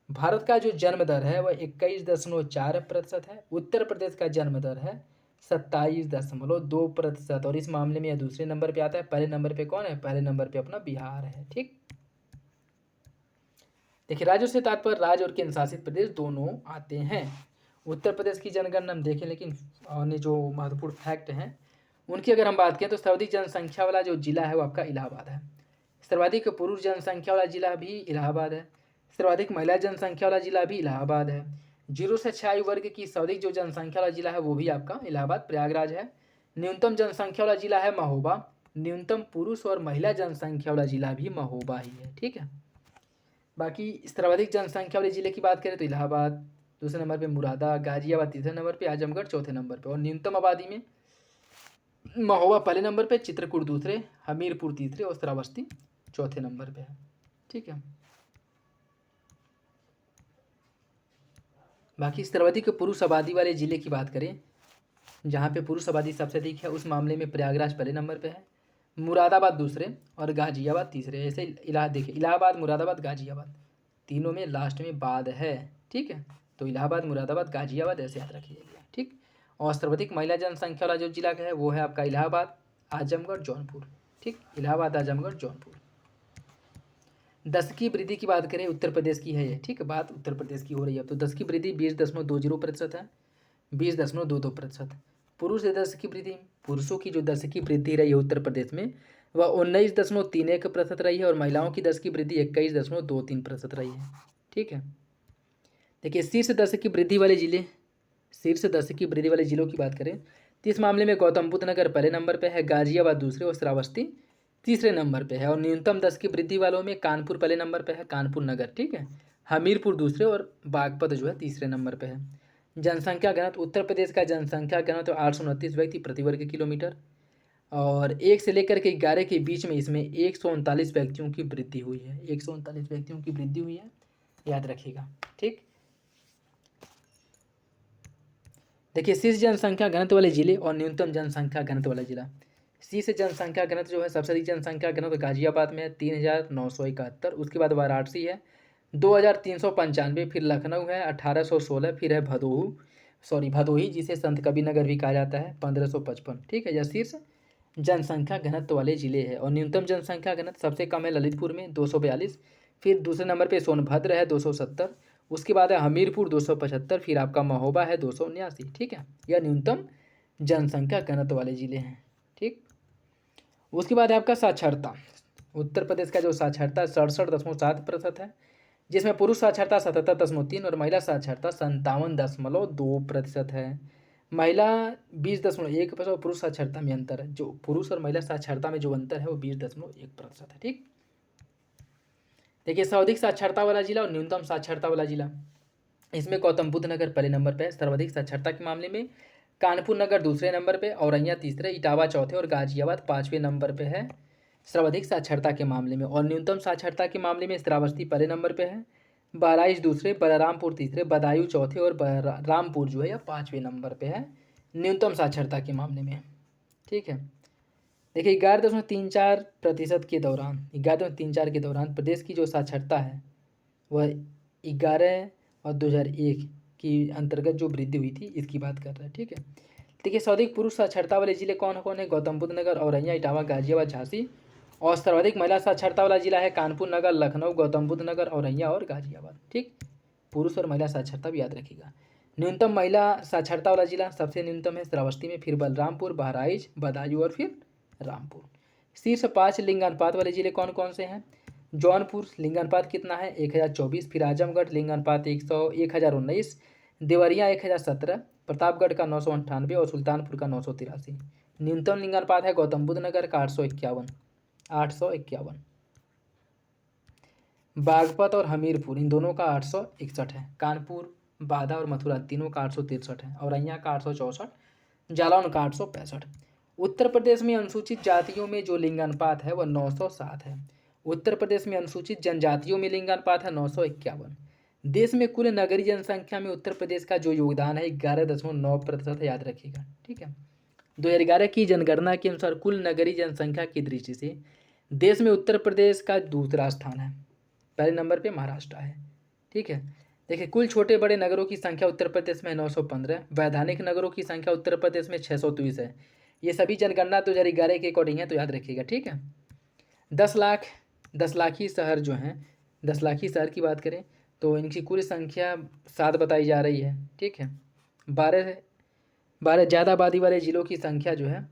भारत का जो जन्म दर है वह 21.4% है। उत्तर प्रदेश का जन्म दर है 27.2% और इस मामले में यह दूसरे नंबर पे आता है। पहले नंबर पे कौन है? पहले नंबर पे अपना बिहार है। ठीक। देखिए राज्यों से तात्पर्य राज्य और केंद्र शासित प्रदेश दोनों आते हैं। उत्तर प्रदेश की जनगणना हम देखें, लेकिन अन्य जो महत्वपूर्ण फैक्ट हैं उनकी अगर हम बात करें तो सर्वाधिक जनसंख्या वाला जो जिला है वो आपका इलाहाबाद है। सर्वाधिक पुरुष जनसंख्या वाला जिला भी इलाहाबाद है। सर्वाधिक महिला जनसंख्या वाला जिला भी इलाहाबाद है। 0 से 6 आयु वर्ग की सर्वाधिक जो जनसंख्या वाला जिला है वो भी आपका इलाहाबाद प्रयागराज है। न्यूनतम जनसंख्या वाला जिला है महोबा। न्यूनतम पुरुष और महिला जनसंख्या वाला जिला भी महोबा ही है। ठीक है। बाकी सर्वाधिक जनसंख्या वाले जिले की बात करें तो इलाहाबाद, दूसरे नंबर पे मुरादा, गाजियाबाद तीसरे नंबर पे, आजमगढ़ चौथे नंबर पे और न्यूनतम आबादी में महोबा पहले नंबर पे, चित्रकूट दूसरे, हमीरपुर तीसरे और श्रावस्ती चौथे नंबर पे है। ठीक है। बाकी सर्वाधिक पुरुष आबादी वाले जिले की बात करें, जहाँ पे पुरुष आबादी सबसे अधिक है उस मामले में प्रयागराज पहले नंबर पे है, मुरादाबाद दूसरे और गाजियाबाद तीसरे। ऐसे देखिए इलाहाबाद, मुरादाबाद, गाजियाबाद तीनों में लास्ट में बाद है। ठीक है। तो इलाहाबाद, मुरादाबाद, गाजियाबाद ऐसे याद रखिएगा। ठीक। और सर्वाधिक महिला जनसंख्या वाला जो जिला का है वो है आपका इलाहाबाद, आजमगढ़, जौनपुर। ठीक। इलाहाबाद, आजमगढ़, जौनपुर। दशकीय वृद्धि की बात करें उत्तर प्रदेश की है ये। ठीक है। बात उत्तर प्रदेश की हो रही है तो दशकीय वृद्धि 20.20% है, 20.22%। पुरुष दशकीय वृद्धि, पुरुषों की जो दशकीय वृद्धि रही है उत्तर प्रदेश में वह 19.31% रही है और महिलाओं की दशकीय वृद्धि 21.23% रही है। ठीक है। देखिए शीर्ष दशकीय वृद्धि वाले जिले, शीर्ष दशकीय वृद्धि वाले जिलों की बात करें तो इस मामले में गौतम बुद्ध नगर पहले नंबर पर है, गाजियाबाद दूसरे और श्रावस्ती तीसरे नंबर पे है। और न्यूनतम दशकीय वृद्धि वालों में कानपुर पहले नंबर पे है, कानपुर नगर। ठीक है। हमीरपुर दूसरे और बागपत जो है तीसरे नंबर पे है। जनसंख्या घनत्व, उत्तर प्रदेश का जनसंख्या घनत्व 829 व्यक्ति प्रति वर्ग किलोमीटर और 1 से लेकर के 11 के बीच में इसमें 139 व्यक्तियों की वृद्धि हुई है। 139 व्यक्तियों की वृद्धि हुई है, याद रखिएगा। ठीक। देखिए शीर्ष जनसंख्या घनत्व वाले जिले और न्यूनतम जनसंख्या घनत्व वाला जिला। शीर्ष जनसंख्या घनत्व जो है सबसे अधिक जनसंख्या घनत्व गाजियाबाद में है 3,971, उसके बाद वाराणसी है 2,395, फिर लखनऊ है 1,816, फिर है भदोही जिसे संत कबीर नगर भी कहा जाता है 1,555। ठीक है। यह शीर्ष जनसंख्या घनत्व वाले जिले हैं। और न्यूनतम जनसंख्या घनत्व सबसे कम है ललितपुर में 242, फिर दूसरे नंबर पे सोनभद्र है 270, उसके बाद है हमीरपुर 275, फिर आपका महोबा है 279। ठीक है। यह न्यूनतम जनसंख्या घनत्व वाले जिले हैं। ठीक। उसके बाद है आपका साक्षरता। उत्तर प्रदेश का जो साक्षरता 67.7% है, जिसमें पुरुष साक्षरता 77.3 और महिला साक्षरता 57.2% है। महिला 20.1% और पुरुष साक्षरता में अंतर है, जो पुरुष और महिला साक्षरता में जो अंतर है वो 20.1% है। ठीक, देखिए सर्वाधिक साक्षरता वाला जिला और न्यूनतम साक्षरता वाला जिला, इसमें गौतम बुद्ध नगर पहले नंबर पे है सर्वाधिक साक्षरता के मामले में, कानपुर नगर दूसरे नंबर पे, औरैया तीसरे, इटावा चौथे और गाजियाबाद 5वें नंबर पे है सर्वाधिक साक्षरता के मामले में। और न्यूनतम साक्षरता के मामले में श्रावस्ती पहले नंबर पे है, बहराइच दूसरे, बलरामपुर तीसरे, बदायूं चौथे और रामपुर जो है यह 5वें नंबर पे है न्यूनतम साक्षरता के मामले में। ठीक है, देखिए 11.34% के दौरान 11.34 के दौरान प्रदेश की जो साक्षरता है वह 11 और 2001 की अंतर्गत जो वृद्धि हुई थी इसकी बात कर रहे हैं। ठीक है, देखिए सर्वाधिक पुरुष साक्षरता वाले जिले कौन कौन है? गौतम बुद्ध नगर, औरैया, इटावा, गाजियाबाद, झांसी। और सर्वाधिक महिला साक्षरता वाला जिला है कानपुर नगर, लखनऊ, गौतम बुद्ध नगर, औरैया और गाजियाबाद। ठीक, पुरुष और महिला साक्षरता भी याद रखिएगा। न्यूनतम महिला साक्षरता वाला जिला सबसे न्यूनतम है श्रावस्ती में, फिर बलरामपुर, बहराइच, बदायूं और फिर रामपुर। शीर्ष 5 लिंगानुपात वाले जिले कौन कौन से हैं? जौनपुर लिंगानुपात कितना है? 1024, फिर आजमगढ़ लिंगानुपात 1019, देवरिया 1017, प्रतापगढ़ का 998 और सुल्तानपुर का 983। न्यूनतम लिंगानुपात है गौतम बुद्ध नगर का 851। बागपत और हमीरपुर इन दोनों का 861 है। कानपुर, बाधा और मथुरा तीनों का 863 है। औरैया का 864, जालौन का 865। उत्तर प्रदेश में अनुसूचित जातियों में जो लिंगानुपात है वह 907 है। उत्तर प्रदेश में अनुसूचित जनजातियों में लिंगानुपात है 951। देश में कुल नगरीय जनसंख्या में उत्तर प्रदेश का जो योगदान है 11.9% है, याद रखिएगा। ठीक है, 2011 की जनगणना के अनुसार कुल नगरीय जनसंख्या की दृष्टि से देश में उत्तर प्रदेश का दूसरा स्थान है, पहले नंबर पे महाराष्ट्र है। ठीक है, देखिए कुल छोटे बड़े नगरों की संख्या उत्तर प्रदेश में 915, वैधानिक नगरों की संख्या उत्तर प्रदेश में 623 है। ये सभी जनगणना 2011 के अकॉर्डिंग है, तो याद रखिएगा। ठीक है, 10 लाखी शहर जो हैं, 10 लाखी शहर की बात करें तो इनकी कुल संख्या 7 बताई जा रही है। ठीक है, 12 ज़्यादा आबादी वाले ज़िलों की संख्या जो है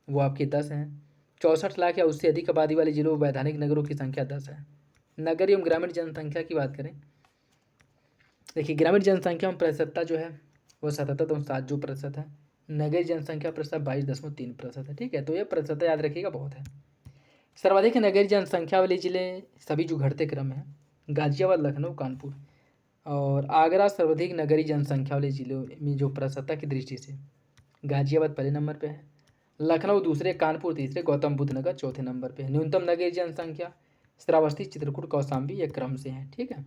वो आपकी 10 हैं। 64 लाख या उससे अधिक आबादी वाले ज़िलों वैधानिक नगरों की संख्या 10 है। नगर एवं ग्रामीण जनसंख्या की बात करें, देखिए ग्रामीण जनसंख्या में प्रतिशतता जो है वो 77.7% है। नगरीय जनसंख्या प्रतिशत 22.3% है। ठीक है, तो ये प्रतिशत याद रखिएगा, बहुत है। सर्वाधिक नगरीय जनसंख्या वाले जिले सभी जो घटते क्रम में है, गाजियाबाद, लखनऊ, कानपुर और आगरा सर्वाधिक नगरीय जनसंख्या वाले जिलों में जो प्रतिशतता की दृष्टि से गाजियाबाद पहले नंबर पे है, लखनऊ दूसरे, कानपुर तीसरे, गौतम बुद्ध नगर चौथे नंबर पे है। न्यूनतम नगरीय जनसंख्या श्रावस्ती, चित्रकूट, कौशाम्बी ये क्रम से हैं। ठीक है,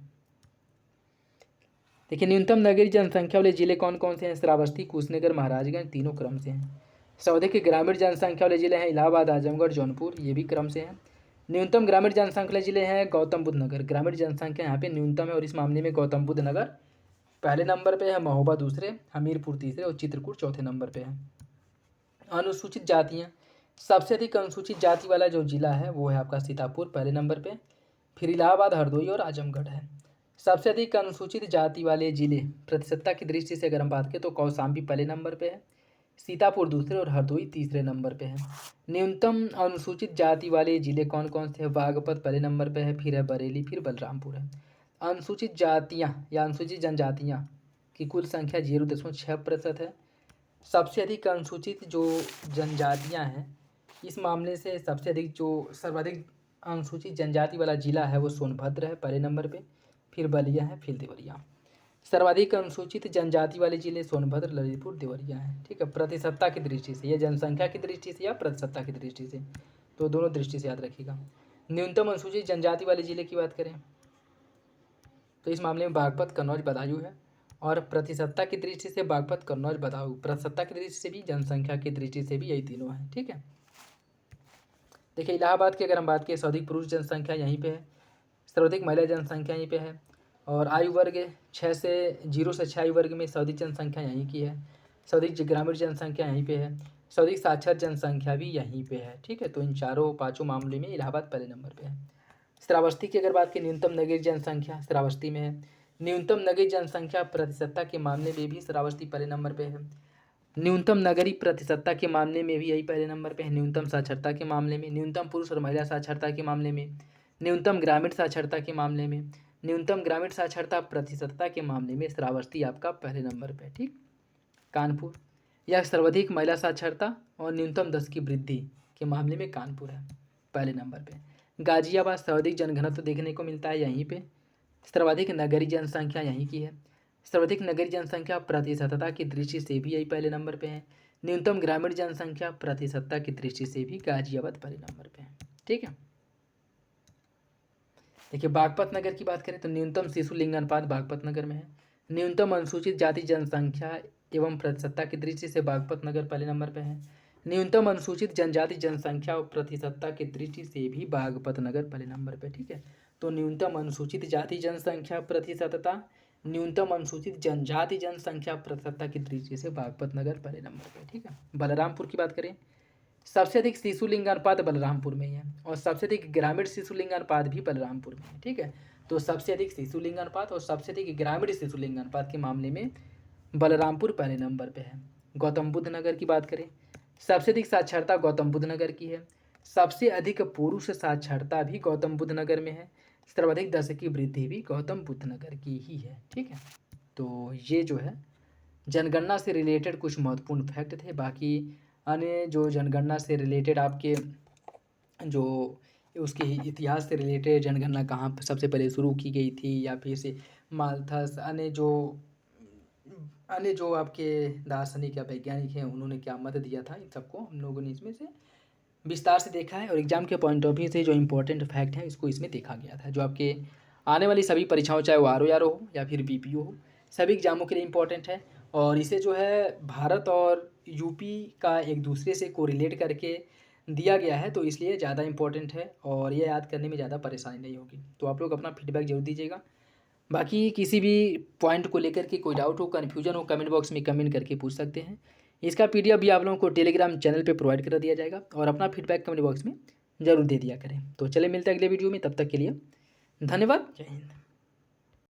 देखिए न्यूनतम नगरीय जनसंख्या वाले जिले कौन कौन से हैं? श्रावस्ती, कुशीनगर, महाराजगंज तीनों क्रम से हैं। सर्वाधिक ग्रामीण जनसंख्या वाले जिले हैं इलाहाबाद, आजमगढ़, जौनपुर, ये भी क्रम से हैं। न्यूनतम ग्रामीण जनसंख्या वाले जिले हैं गौतम बुद्ध नगर, ग्रामीण जनसंख्या यहाँ पे न्यूनतम है और इस मामले में गौतम बुद्ध नगर पहले नंबर पे है, महोबा दूसरे, हमीरपुर तीसरे और चित्रकूट चौथे नंबर पे है। अनुसूचित जातियाँ, सबसे अधिक अनुसूचित जाति वाला जो जिला है वो है आपका सीतापुर पहले नंबर पे, फिर इलाहाबाद, हरदोई और आजमगढ़ है। सबसे अधिक अनुसूचित जाति वाले जिले प्रतिशतता की दृष्टि से अगर हम बात करें तो कौशाम्बी पहले नंबर पे है, सीतापुर दूसरे और हरदोई तीसरे नंबर पे है। न्यूनतम अनुसूचित जाति वाले जिले कौन कौन से हैं? बागपत पहले नंबर पे है, फिर है बरेली, फिर बलरामपुर है। अनुसूचित जातियाँ या अनुसूचित जनजातियाँ की कुल संख्या 0.6% है। सबसे अधिक अनुसूचित जो जनजातियाँ हैं इस मामले से सबसे अधिक जो सर्वाधिक अनुसूचित जनजाति वाला जिला है वो सोनभद्र है पहले नंबर पे, फिर बलिया है, फिर देवरिया। सर्वाधिक अनुसूचित जनजाति वाले जिले सोनभद्र, ललितपुर, देवरिया है। ठीक है, प्रतिशतता की दृष्टि से या जनसंख्या की दृष्टि से या प्रतिशतता की दृष्टि से, तो दोनों दृष्टि से याद रखिएगा। न्यूनतम अनुसूचित जनजाति वाले जिले की बात करें तो इस मामले में बागपत, कन्नौज, बदायूं है। और प्रतिशतता की दृष्टि से बागपत, कन्नौज, बदायूं, प्रतिशतता की दृष्टि से भी जनसंख्या की दृष्टि से भी यही तीनों हैं। ठीक है, देखिए इलाहाबाद की अगर हम बात करें सर्वाधिक पुरुष जनसंख्या यहीं पे है, सर्वाधिक महिला जनसंख्या यहीं पे है और आयु वर्ग 0 से 6 आयु वर्ग में सर्वाधिक जनसंख्या यहीं की है। सर्वाधिक ग्रामीण जनसंख्या यहीं पे है, सर्वाधिक साक्षर जनसंख्या भी यहीं पे है। ठीक है, तो इन चारों पाँचों मामले में इलाहाबाद पहले नंबर पे है। श्रावस्ती की अगर बात करें न्यूनतम नगरीय जनसंख्या श्रावस्ती में है। न्यूनतम नगरीय जनसंख्या प्रतिशतता के मामले में भी श्रावस्ती पहले नंबर पे है। न्यूनतम नगरीय प्रतिशतता के मामले में भी यही पहले नंबर पे है। न्यूनतम साक्षरता के मामले में, न्यूनतम पुरुष और महिला साक्षरता के मामले में, न्यूनतम ग्रामीण साक्षरता के मामले में, न्यूनतम ग्रामीण साक्षरता प्रतिशतता के मामले में श्रावस्ती आपका पहले नंबर पे है। ठीक, कानपुर। यह सर्वाधिक महिला साक्षरता और न्यूनतम 10 की वृद्धि के मामले में कानपुर है पहले नंबर पे। गाजियाबाद सर्वाधिक जनघनत्व देखने को मिलता है यहीं पे। सर्वाधिक नगरीय जनसंख्या यहीं की है। सर्वाधिक नगरीय जनसंख्या प्रतिशतता की दृष्टि से भी यही पहले नंबर पे है। न्यूनतम ग्रामीण जनसंख्या प्रतिशतता की दृष्टि से भी गाजियाबाद पहले नंबर पे है। ठीक है, देखिए बागपत नगर की बात करें तो न्यूनतम शिशु लिंगानुपात बागपत नगर में है। न्यूनतम अनुसूचित जाति जनसंख्या एवं प्रतिशतता की दृष्टि से बागपत नगर पहले नंबर पे है। न्यूनतम अनुसूचित जनजाति जनसंख्या और प्रतिशतता की दृष्टि से भी बागपत नगर पहले नंबर पे। ठीक है, तो न्यूनतम अनुसूचित जाति जनसंख्या प्रतिशतता, न्यूनतम अनुसूचित जनजाति जनसंख्या प्रतिशतता की दृष्टि से बागपत नगर पहले नंबर पे। ठीक है, बलरामपुर की बात करें, सबसे अधिक शिशु लिंगानुपात बलरामपुर में ही है और सबसे अधिक ग्रामीण शिशु लिंगानुपात भी बलरामपुर में है। ठीक है, तो सबसे अधिक शिशु लिंगानुपात और सबसे अधिक ग्रामीण शिशु लिंगानुपात के मामले में बलरामपुर पहले नंबर पे है। गौतम बुद्ध नगर की बात करें, सबसे अधिक साक्षरता गौतम बुद्ध नगर की है। सबसे अधिक पुरुष साक्षरता भी गौतम बुद्ध नगर में है। सर्वाधिक 10 की वृद्धि भी गौतम बुद्ध नगर की ही है। ठीक है, तो ये जो है जनगणना से रिलेटेड कुछ महत्वपूर्ण फैक्ट थे। बाकी अन्य जो जनगणना से रिलेटेड आपके जो उसके इतिहास से रिलेटेड जनगणना कहाँ सबसे पहले शुरू की गई थी या फिर से मालथस अन्य जो आपके दार्शनिक या वैज्ञानिक हैं उन्होंने क्या मत दिया था, इन सबको हम लोगों ने इसमें से विस्तार से देखा है और एग्जाम के पॉइंट ऑफ व्यू से जो इम्पोर्टेंट फैक्ट है इसको इसमें देखा गया था, जो आपके आने वाली सभी परीक्षाओं चाहे वो RO हो या फिर BPO हो, सभी एग्जामों के लिए इम्पोर्टेंट है। और इसे जो है भारत और यूपी का एक दूसरे से कोरिलेट करके दिया गया है, तो इसलिए ज़्यादा इम्पोर्टेंट है और ये याद करने में ज़्यादा परेशानी नहीं होगी। तो आप लोग अपना फीडबैक जरूर दीजिएगा। बाकी किसी भी पॉइंट को लेकर के कोई डाउट हो, कन्फ्यूजन हो, कमेंट बॉक्स में कमेंट करके पूछ सकते हैं। इसका PDF भी आप लोगों को टेलीग्राम चैनल पे प्रोवाइड कर दिया जाएगा और अपना फीडबैक कमेंट बॉक्स में ज़रूर दे दिया करें। तो चले मिलते हैं अगले वीडियो में, तब तक के लिए धन्यवाद, जय हिंद।